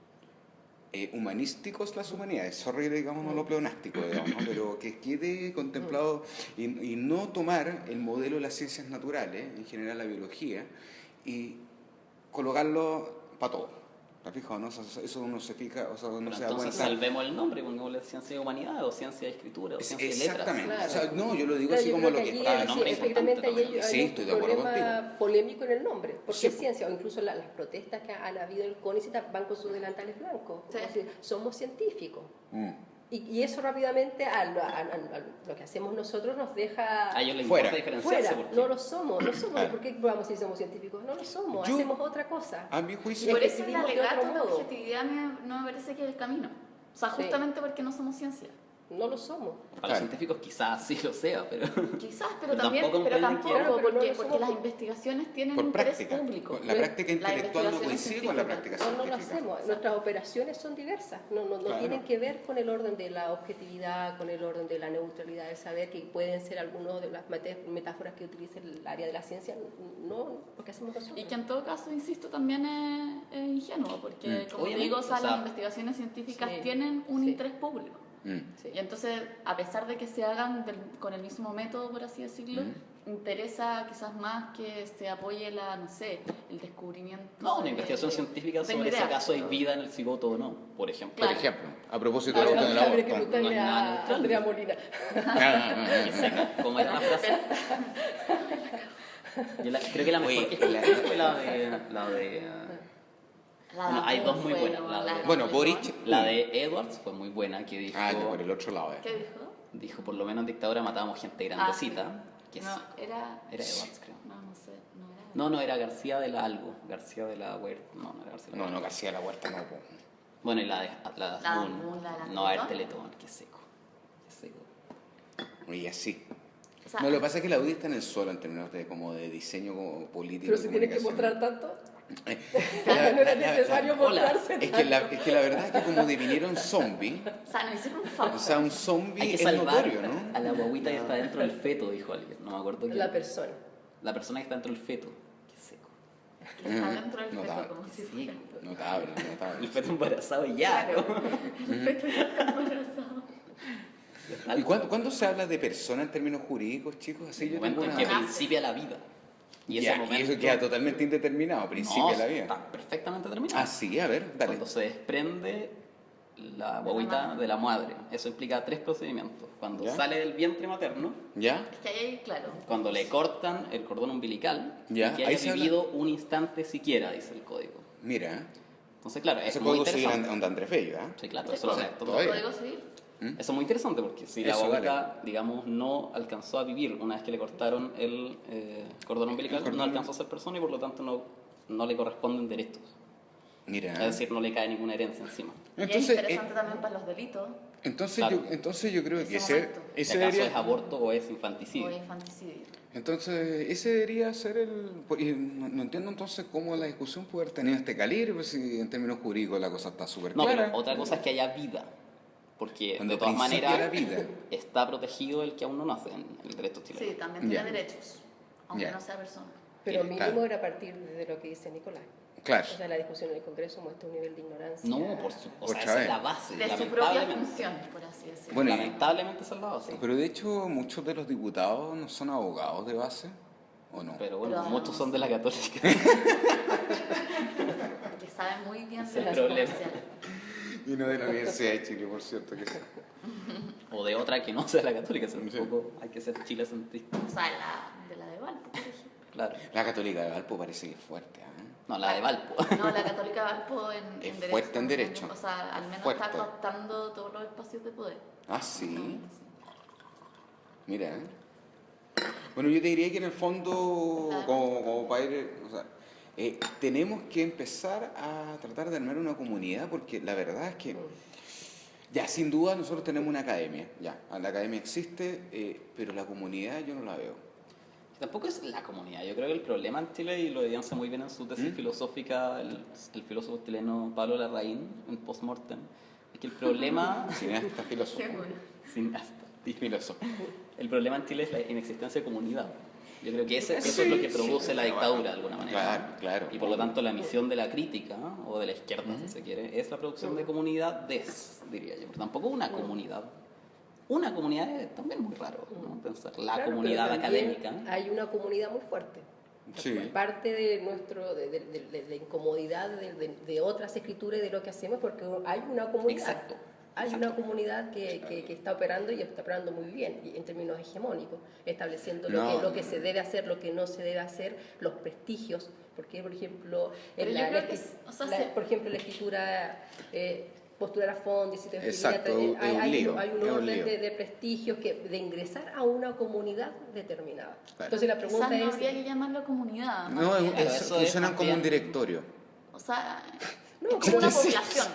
humanísticos las humanidades, sorry, digamos, no lo pleonástico, digamos, ¿no? Pero que quede contemplado y no tomar el modelo de las ciencias naturales, en general la biología, y colocarlo para todo. ¿Te has fijado? ¿No? Eso uno se fija, o sea, uno Pero se da entonces cuenta. salvemos el nombre, pongámosle ciencia de humanidad o ciencia de escritura o ciencia de letras. Exactamente. Claro. O sea, no, yo lo digo Claro, así yo como creo lo que allí está. el nombre es efectivamente importante hay Sí, un estoy de acuerdo problema polémico en el nombre, porque Sí. es ciencia, o incluso las protestas que han habido en el CONICET van con sus delantales blancos. Sí. Es decir, somos científicos. Mm. Y eso rápidamente a lo que hacemos nosotros nos deja A ellos les Fuera. importa diferenciarse fuera. porque No lo somos. Claro. ¿Por qué vamos a decir somos científicos? No lo somos, Yo- hacemos otra cosa. A mi Y juicio, por eso el decidimos de alegato otro de modo. objetividad no me parece que es el camino. O sea, Sí. justamente porque no somos ciencia. No lo somos. para los Claro. científicos quizás sí lo sea, pero Quizás, pero Pero también, tampoco pero comprenden tampoco, que- Claro, pero no porque, lo porque somos las por- investigaciones tienen por interés práctica. público. La práctica Las intelectual no investigaciones coincide con la científicas. práctica No lo científica. hacemos. Nuestras operaciones son diversas. No Claro. tienen que ver con el orden de la objetividad, con el orden de la neutralidad del saber, que pueden ser algunas de las metáforas que utiliza el área de la ciencia. No, lo que hacemos nosotros. Y que en todo caso, insisto, también es ingenuo, porque como te Obviamente, digo, o sea, o sea, las investigaciones científicas sí, tienen un sí. interés público. Mm. Sí. Y entonces, a pesar de que se hagan con el mismo método, por así decirlo, interesa quizás más que se apoye no sé, el descubrimiento. no, una de- investigación científica no tengo sobre si idea, acaso hay pero- vida en el cigoto o no, por ejemplo. Por Claro. ejemplo, a propósito de Ahora, la habría que aborto. preguntarle No es nada a neutral. Andrea Molina. Que seca, ¿cómo era la frase? Creo que la mejor Oye, que escuché fue la de La bueno, hay dos muy fue, buenas. ¿no? La de- Bueno, Boric. la de Edwards fue muy buena, que dijo, Ah, ya por el otro lado. ¿Qué dijo? dijo por lo menos en dictadura matábamos gente grandecita. Que No, era Edwards, creo. No sé, no era. No, era García de la algo, García de la Huerta, no era García de la No, Huerta. no, García de la Huerta no. Po. Bueno, y la de La Azul, Azul, la de la no, el Teletón. Teletón, qué seco. Qué seco. Y así. O sea, No, lo que pasa es que la UDI está en el suelo en términos de diseño como político. Pero y se tiene que comunicación. mostrar tanto. La- No era la- necesario hola. mostrarse Es tanto. que la verdad es que como devinieron zombie, o sea, nos hicieron un favor. o sea, un Hay zombie que es salvar notorio, ¿no? a la guaguita que está dentro del feto, dijo alguien. No me acuerdo quién. La persona. La persona que está dentro del feto. Qué seco. Que está dentro del Notable. feto, como si fuera. Notable, El notable. feto embarazado y ya, Claro. ¿no? El feto ya está embarazado. ¿Y cuándo se habla de persona en términos jurídicos, chicos? Así El yo momento tengo en una... que principia la vida. Y ese Ya, momento... y eso queda totalmente indeterminado, principio no, de la vida. está perfectamente terminado. Ah, sí, a ver, dale. Cuando se desprende la guaguita de la madre. Eso implica 3 procedimientos. Cuando ¿Ya? sale del vientre materno, ¿Ya? Es que ahí, claro. cuando le cortan el cordón umbilical, Ya, y que ahí haya se habla- vivido un instante siquiera, dice el código. Mira, Entonces, claro, es ese muy código sigue interesante. onda Andrés Bello, ¿ah? Sí, claro, Sí, eso lo pues, redactó. todavía. Código civil. Eso es muy interesante porque si la Eso, guaguita, dale. digamos, no alcanzó a vivir una vez que le cortaron el cordón umbilical, no alcanzó a ser persona y por lo tanto no le corresponden derechos. Mira. Es decir, no le cae ninguna herencia encima. Y es Entonces, interesante también para los delitos Claro. entonces yo creo que Ese momento. ese Si acaso debería... es aborto o es infanticidio. o infanticidio. Entonces, ese debería ser el... y no entiendo entonces cómo la discusión puede haber tenido este calibre, pues si en términos jurídicos la cosa está súper No, clara. pero otra cosa es que haya vida. Porque Cuando de todas principia maneras la vida. está protegido el que aún no nace en el derecho chileno. Sí, también Ya. tiene derechos, aunque Ya. no sea persona. Pero Claro. mínimo era a partir de lo que dice Nicolás. Claro. O sea, la discusión en el Congreso muestra un nivel de ignorancia. No, o sea, Otra esa vez. es la base. De su propia lamentablemente. función, por así decirlo. Bueno, y- Lamentablemente esa es la base. Pero de hecho, muchos de los diputados no son abogados de base, ¿o no? Pero bueno, Pero- muchos son de la católica. Que saben muy bien Ese de es las el problema. comerciales. Y no de la Universidad de Chile, por cierto que sí. O de otra que no sea la católica. Sí. Tampoco hay que ser chilecentrista. O sea, de la de Valpo, por ejemplo. Claro. La católica de Valpo parece que es fuerte, ¿ah? No, la de Valpo. No, la católica de Valpo en Es derecho. fuerte en derecho. O sea, al menos Fuerte. está cooptando todos los espacios de poder. Ah, sí. Exactamente, sí. Mira, ¿eh? Bueno, yo te diría que en el fondo, Claro. como para ir, o sea, tenemos que empezar a tratar de armar una comunidad, porque la verdad es que, ya, sin duda nosotros tenemos una academia, ya, la academia existe, pero la comunidad yo no la veo. Tampoco es la comunidad. Yo creo que el problema en Chile, y lo evidencia muy bien en su tesis filosófica el filósofo chileno Pablo Larraín, en Postmortem, es que el problema... Cineasta, filósofo. Qué bueno. Cineasta. Y filósofo. El problema en Chile es la inexistencia de comunidad. Yo creo que eso es Sí, lo que produce sí, la dictadura de alguna manera. Claro, claro. Y por lo tanto la misión de la crítica, o de la izquierda si se quiere, es la producción de comunidades, diría yo. Pero tampoco una comunidad. Una comunidad es también muy raro, ¿no? Pensar la Claro, comunidad pero también académica. Hay una comunidad muy fuerte. Sí. Parte de la incomodidad de otras escrituras y de lo que hacemos, porque hay una comunidad. Exacto. Hay una comunidad que está operando y está operando muy bien y en términos hegemónicos, estableciendo lo que se debe hacer, lo que no se debe hacer, los prestigios. Porque, por ejemplo, Pero yo creo que, o sea, por ejemplo, la escritura postular a fondo, y Exacto, es un lío, hay un es un orden lío. de prestigios de ingresar a una comunidad determinada. Claro. Entonces la pregunta Quizás no es... habría que llamarlo comunidad. No, más bien. Claro, eso es funcionan más como un bien- directorio. O sea, No, es como una sí. población.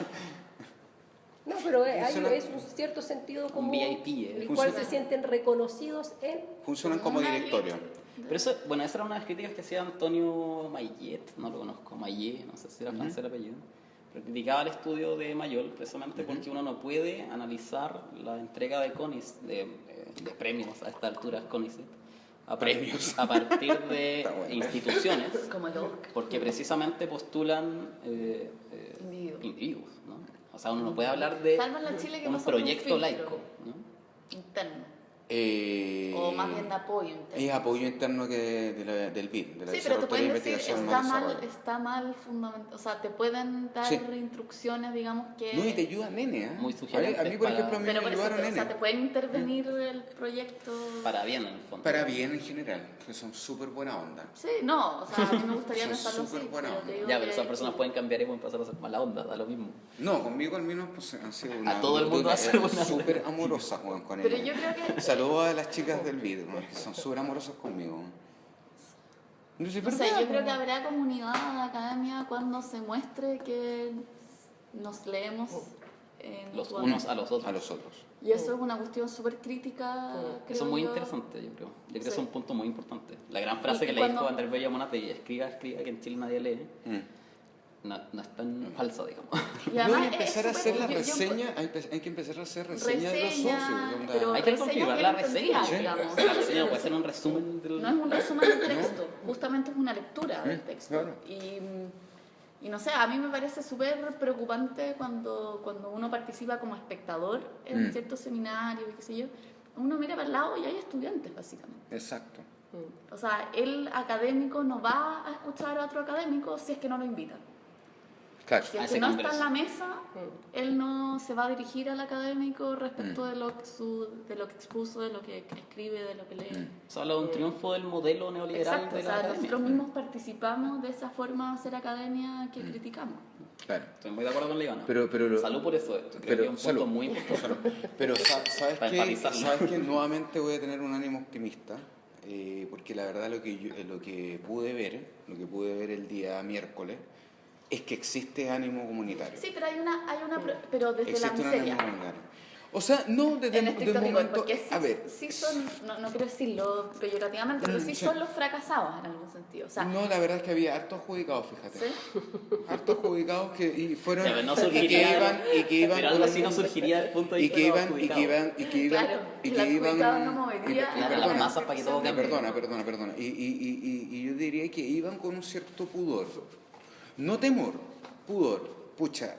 No, pero Funciona- es un cierto sentido como VIP, el Funciona- cual se sienten reconocidos en... Funcionan como Una directorio. elite. Pero eso, bueno, esa era una de las críticas que hacía Antonio Mayet, no lo conozco, Mayet, no sé si era francés el apellido, pero criticaba el estudio de Mayol precisamente porque uno no puede analizar la entrega de CONICET, de premios a esta altura CONICET, Premios. a partir de Está bueno. instituciones, Como el Oscar. porque precisamente postulan individuos, ¿no? O sea, uno no puede hablar de Salvo en la Chile que un pasa por un proyecto filtro. laico, ¿no? Interno. Eh, O más bien de apoyo interno. Es apoyo interno del BID, de la Sí, pero te Observatoria de pueden decir, Investigación está del mal, Desarrollo. está mal fundamentado. O sea, te pueden dar Sí. instrucciones, digamos que. No, y te ayuda nene, ¿eh? Muy a sugerentes mí, por para- ejemplo, a mí Pero me por eso, ayudaron o sea, te nene. pueden intervenir el proyecto. Para bien en el fondo. Para bien en general, que son súper buena onda. Sí, no, o sea, a mí me gustaría Son pensarlo así. súper buena pero te onda. digo Ya, pero que- esas personas pueden cambiar y pueden pasar a ser mala onda, da lo mismo. No, conmigo al menos pues, han sido una... todo el mundo una- hace buena onda. súper amorosas, Juan, con Pero ella. yo creo que. Saludos a las chicas del BID, weón, que son súper amorosas conmigo. No sé, O sea, yo creo que habrá comunidad en la academia cuando se muestre que nos leemos Los mutuamente. unos a los otros. a los otros. Y eso es una cuestión súper crítica. creo Eso es muy yo. interesante, yo creo. Yo creo que Sí. eso es un punto muy importante. La gran frase Y que le cuando- dijo Andrés Bello a Monate, escriba, que en Chile nadie lee, no es tan falsa, digamos. Y No, además y empezar a es hacer la súper- reseña, hay que empezar a hacer reseña de los Reseña, socios. onda. pero- Hay que reseña configurar la bien reseña. entendida, ¿sí? digamos. La reseña puede ser un resumen del... No es un resumen del texto, justamente es una lectura del texto. claro. Y no sé, a mí me parece súper preocupante cuando uno participa como espectador en ciertos seminarios y qué sé yo. Uno mira para el lado y hay estudiantes, básicamente. Exacto. O sea, el académico no va a escuchar a otro académico si es que no lo invitan. Claro. Si a es ese que no congreso. está en la mesa, él no se va a dirigir al académico respecto de lo que expuso, de lo que escribe, de lo que lee. Se habla de un triunfo del modelo neoliberal Exacto, de o la sea, academia. nosotros mismos participamos de esa forma de hacer academia que criticamos. Claro. Estoy muy de acuerdo con la Ivana. Pero- Salud por eso. Creo pero- que es un punto salud. muy importante. Pero ¿sabes Para qué? enfatizarlo. ¿Sabes qué? Nuevamente voy a tener un ánimo optimista, porque la verdad lo que pude ver el día miércoles es que existe ánimo comunitario. Sí, pero pero desde la Existe un miseria. ánimo comunitario. O sea, no desde En el estricto rigor, momento... porque A ver, sí son, no quiero decirlo peyorativamente, pero sí sí. son los fracasados en algún sentido. O sea, no, la verdad es que había hartos adjudicados, fíjate. ¿sí? Hartos adjudicados que fueron... Ya, pero no y que surgiría, iban pero algo así no surgiría desde el punto de y vista que de los iban adjudicados. el adjudicado no movería a las masas para que todo cambie. Perdona. Y yo diría que iban con un cierto pudor. No temor, pudor. Pucha,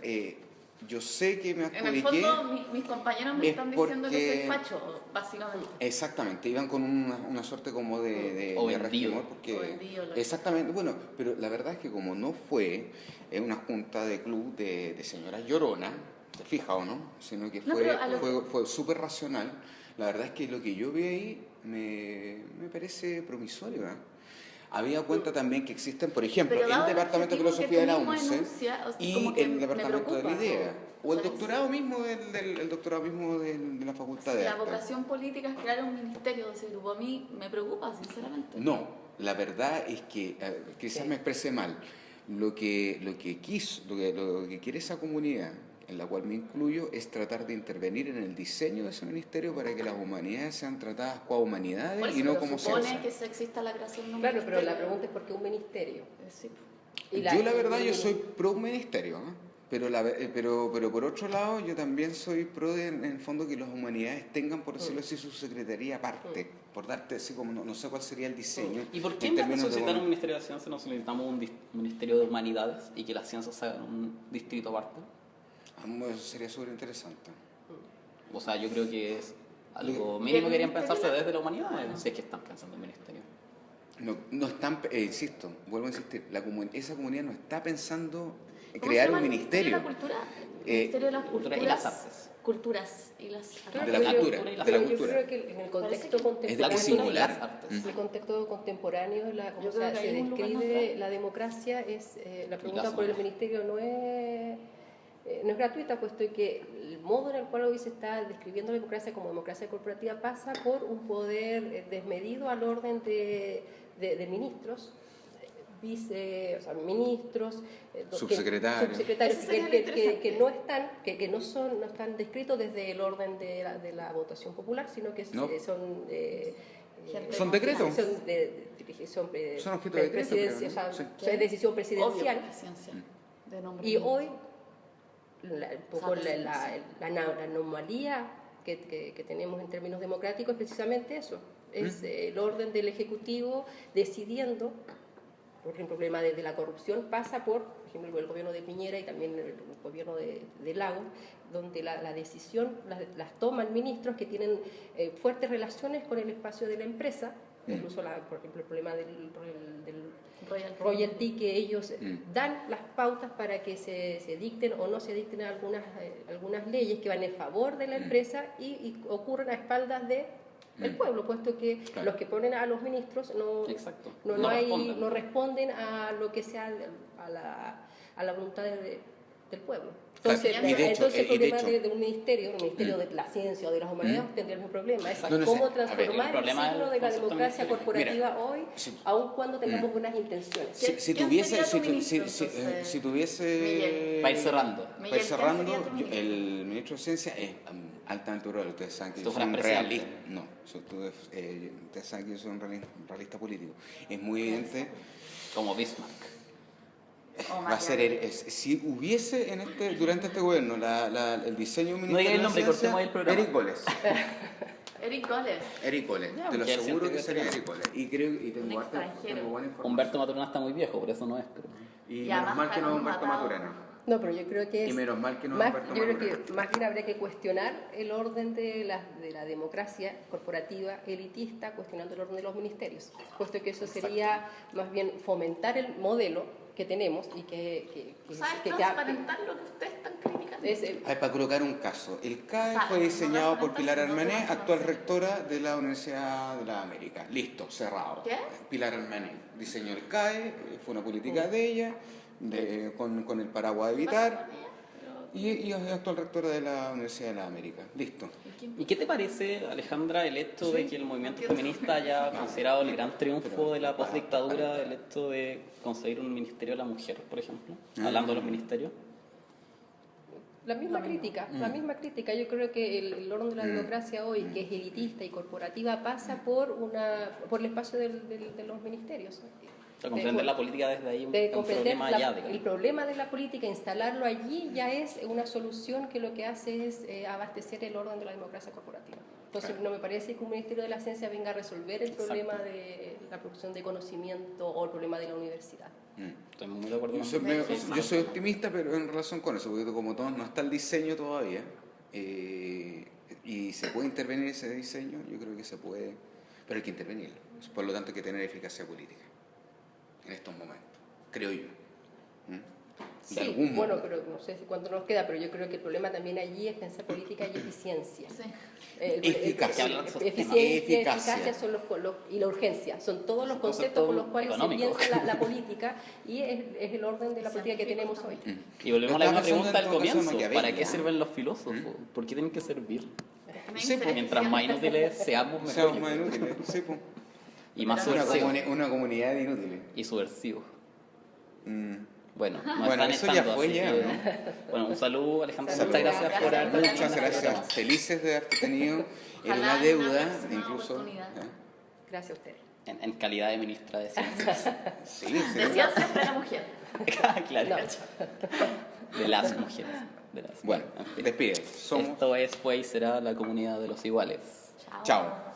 yo sé que me En el adjudiqué... fondo, mis compañeros me es están diciendo que soy porque- facho, básicamente. Exactamente, iban con una suerte como de O de vendido. resquemor, porque O vendido, lo que exactamente, bueno, pero la verdad es que como no fue una junta de club de señoras lloronas, ¿te fijas o no? Sino que No, pero a lo fue súper racional. La verdad es que lo que yo vi ahí me parece promisorio, ¿eh? Había cuenta también que existen, por ejemplo, Pero el dado Departamento de objetivo que Filosofía de la tú mismo UNCE enuncias, o sea, y como que el me Departamento de la preocupa. IDEA, o el O sea, doctorado mismo el doctorado mismo de la Facultad Si de la Artes. vocación política es crear un ministerio de ese grupo, a mí me preocupa, sinceramente. No, la verdad es que, quizás me expresé mal, lo que quiere esa comunidad, en la cual me incluyo, es tratar de intervenir en el diseño de ese ministerio para que las humanidades sean tratadas como humanidades Por eso, y no pero como supone ciencias. que exista la creación de un Claro, pero la ministerio. pregunta es por qué un ministerio. Sí. Yo la verdad yo soy pro ministerio, ¿eh? Pero por otro lado yo también soy pro en el fondo que las humanidades tengan, por decirlo así, su secretaría aparte, por darte así como no sé cuál sería el diseño. ¿Y por qué en en vez de términos solicitar un ministerio de ciencia no solicitamos un ministerio de humanidades y que las ciencias se hagan un distrito aparte? Eso sería súper interesante. O sea, yo creo que es algo ¿Y mínimo el que deberían ministerio? pensarse desde la humanidad, si es que están pensando en ministerio. No están, insisto, vuelvo a insistir, esa comunidad no está pensando en ¿Cómo crear se llama un el ministerio. de la cultura? El Ministerio de las Cultura Culturas y las artes. Culturas y las artes. Claro, De la pero cultura, y las de la artes. Yo cultura. creo que en el contexto Parece que- contemporáneo, es singular. Las artes. el contexto contemporáneo, como Yo creo que se hay un lugar más describe claro. la democracia, es la pregunta caso por el no. ministerio no es gratuita, puesto que el modo en el cual hoy se está describiendo la democracia como democracia corporativa pasa por un poder desmedido al orden de ministros, ministros, Subsecretarios. Ese sería lo interesante. que no están descritos desde el orden de la votación popular, sino que No. son Gente ¿Son con decretos? son objeto de decreto, creo, ¿no? o sea, Sí. es decisión Obvio, presidencial. porque ciencia de nombre Y mismo. hoy un poco la anomalía que tenemos en términos democráticos es precisamente eso, es el orden del Ejecutivo decidiendo. Por ejemplo, el problema de la corrupción pasa por ejemplo, el gobierno de Piñera y también el gobierno de Lagos, donde la decisión las toman ministros que tienen fuertes relaciones con el espacio de la empresa, incluso por ejemplo el problema del royalty, que ellos dan las pautas para que se dicten o no se dicten algunas leyes que van en favor de la empresa y ocurren a espaldas del pueblo, puesto que los que ponen a los ministros Exacto. no responden a lo que sea a la voluntad del pueblo. Entonces, Claro, y de hecho, el problema de de un ministerio de la ciencia o de las humanidades tendría el mismo problema, es No, no sé. cómo A ver, el transformar el problema signo del de la concepto democracia ministerio. corporativa hoy, Sí. aun cuando tengamos buenas intenciones. Si ¿Quién tuviese, sería tu ministro, entonces? si tuviese... Miguel. Para ir cerrando. Para ir Miguel, ¿quién cerrando, sería tu ministro? el ministro de Ciencia es altamente rural. Ustedes saben que Si yo tú soy un fueras presidente. realista. No, ustedes saben que yo soy un realista político. Es muy evidente. Como Bismarck. O Va a ser si hubiese durante este gobierno el diseño de un No diga el nombre, de cortemos Ciencia, ahí el programa. Eric Goles. Eric Goles. Eric Goles, Ya, te lo porque aseguro siempre que sería que- Eric Goles. Y creo y tengo Un harta- extranjero. tengo buena información. Humberto Maturana está muy viejo, por eso no es. Pero... Y Ya, menos más mal que no es hemos Humberto matado. Maturana. No, pero yo creo que Y es menos mal que no es más, Humberto yo creo Maturana. que más bien habría que cuestionar el orden de la democracia corporativa elitista, cuestionando el orden de los ministerios, puesto que eso sería más bien fomentar el modelo que tenemos y que ¿Sabes que transparentar lo que ustedes están criticando? Para colocar un caso, el CAE O sea, fue diseñado por Pilar no Armané, transparentar, actual sí. rectora de la Universidad de las Américas. Listo, cerrado. ¿Qué? Pilar Armané diseñó el CAE, fue una política de ella, con el paraguas de evitar, y es actual rectora de la Universidad de las Américas. Listo. ¿Y qué te parece, Alejandra, el hecho de que el movimiento feminista haya considerado el gran triunfo de la postdictadura, el hecho de conseguir un ministerio de la mujer, por ejemplo, hablando de los ministerios? La misma crítica. Yo creo que el orden de la democracia hoy, que es elitista y corporativa, pasa por el espacio de los ministerios. O sea, comprender la política desde ahí De es un comprender problema ya, digamos. el problema de la política, instalarlo allí ya es una solución que lo que hace es abastecer el orden de la democracia corporativa. Entonces no me parece que un Ministerio de la Ciencia venga a resolver el problema de la producción de conocimiento o el problema de la universidad. Estoy muy de acuerdo. Yo soy optimista, pero en relación con eso, porque como todo no está el diseño todavía, y se puede intervenir ese diseño, yo creo que se puede, pero hay que intervenirlo. Por lo tanto hay que tener eficacia política en estos momentos, creo yo. Sí, bueno, pero no sé cuánto nos queda, pero yo creo que el problema también allí es pensar política y eficiencia. Sí. Eficacia. Eficacia son y la urgencia, son todos los conceptos con los cuales se piensa la política y es el orden de la política que tenemos hoy. Y volvemos a la misma pregunta al comienzo, Maquiavelli, ¿para qué sirven los filósofos? ¿Por qué tienen que servir? Sí, pues, Mientras más inútiles seamos, mejor. Seamos más inútiles, sí, pues. Y más subversivos. Una comunidad de inútiles. Y subversivos. Bueno, Bueno, están eso echando, ya fue así ya, que- ¿no? Bueno, un saludo, Alejandra. Salud. Muchas gracias por haber venido. Muchas gracias. Felices de haberte tenido. Era Ojalá una en deuda, una próxima incluso. oportunidad. Gracias a ustedes. En calidad de ministra de Ciencias. Sí, sí. Decía siempre la mujer. Claro. No. De las mujeres. De las. Bueno, En fin. despide. Somos. Esto fue y será la comunidad de los iguales. Chao.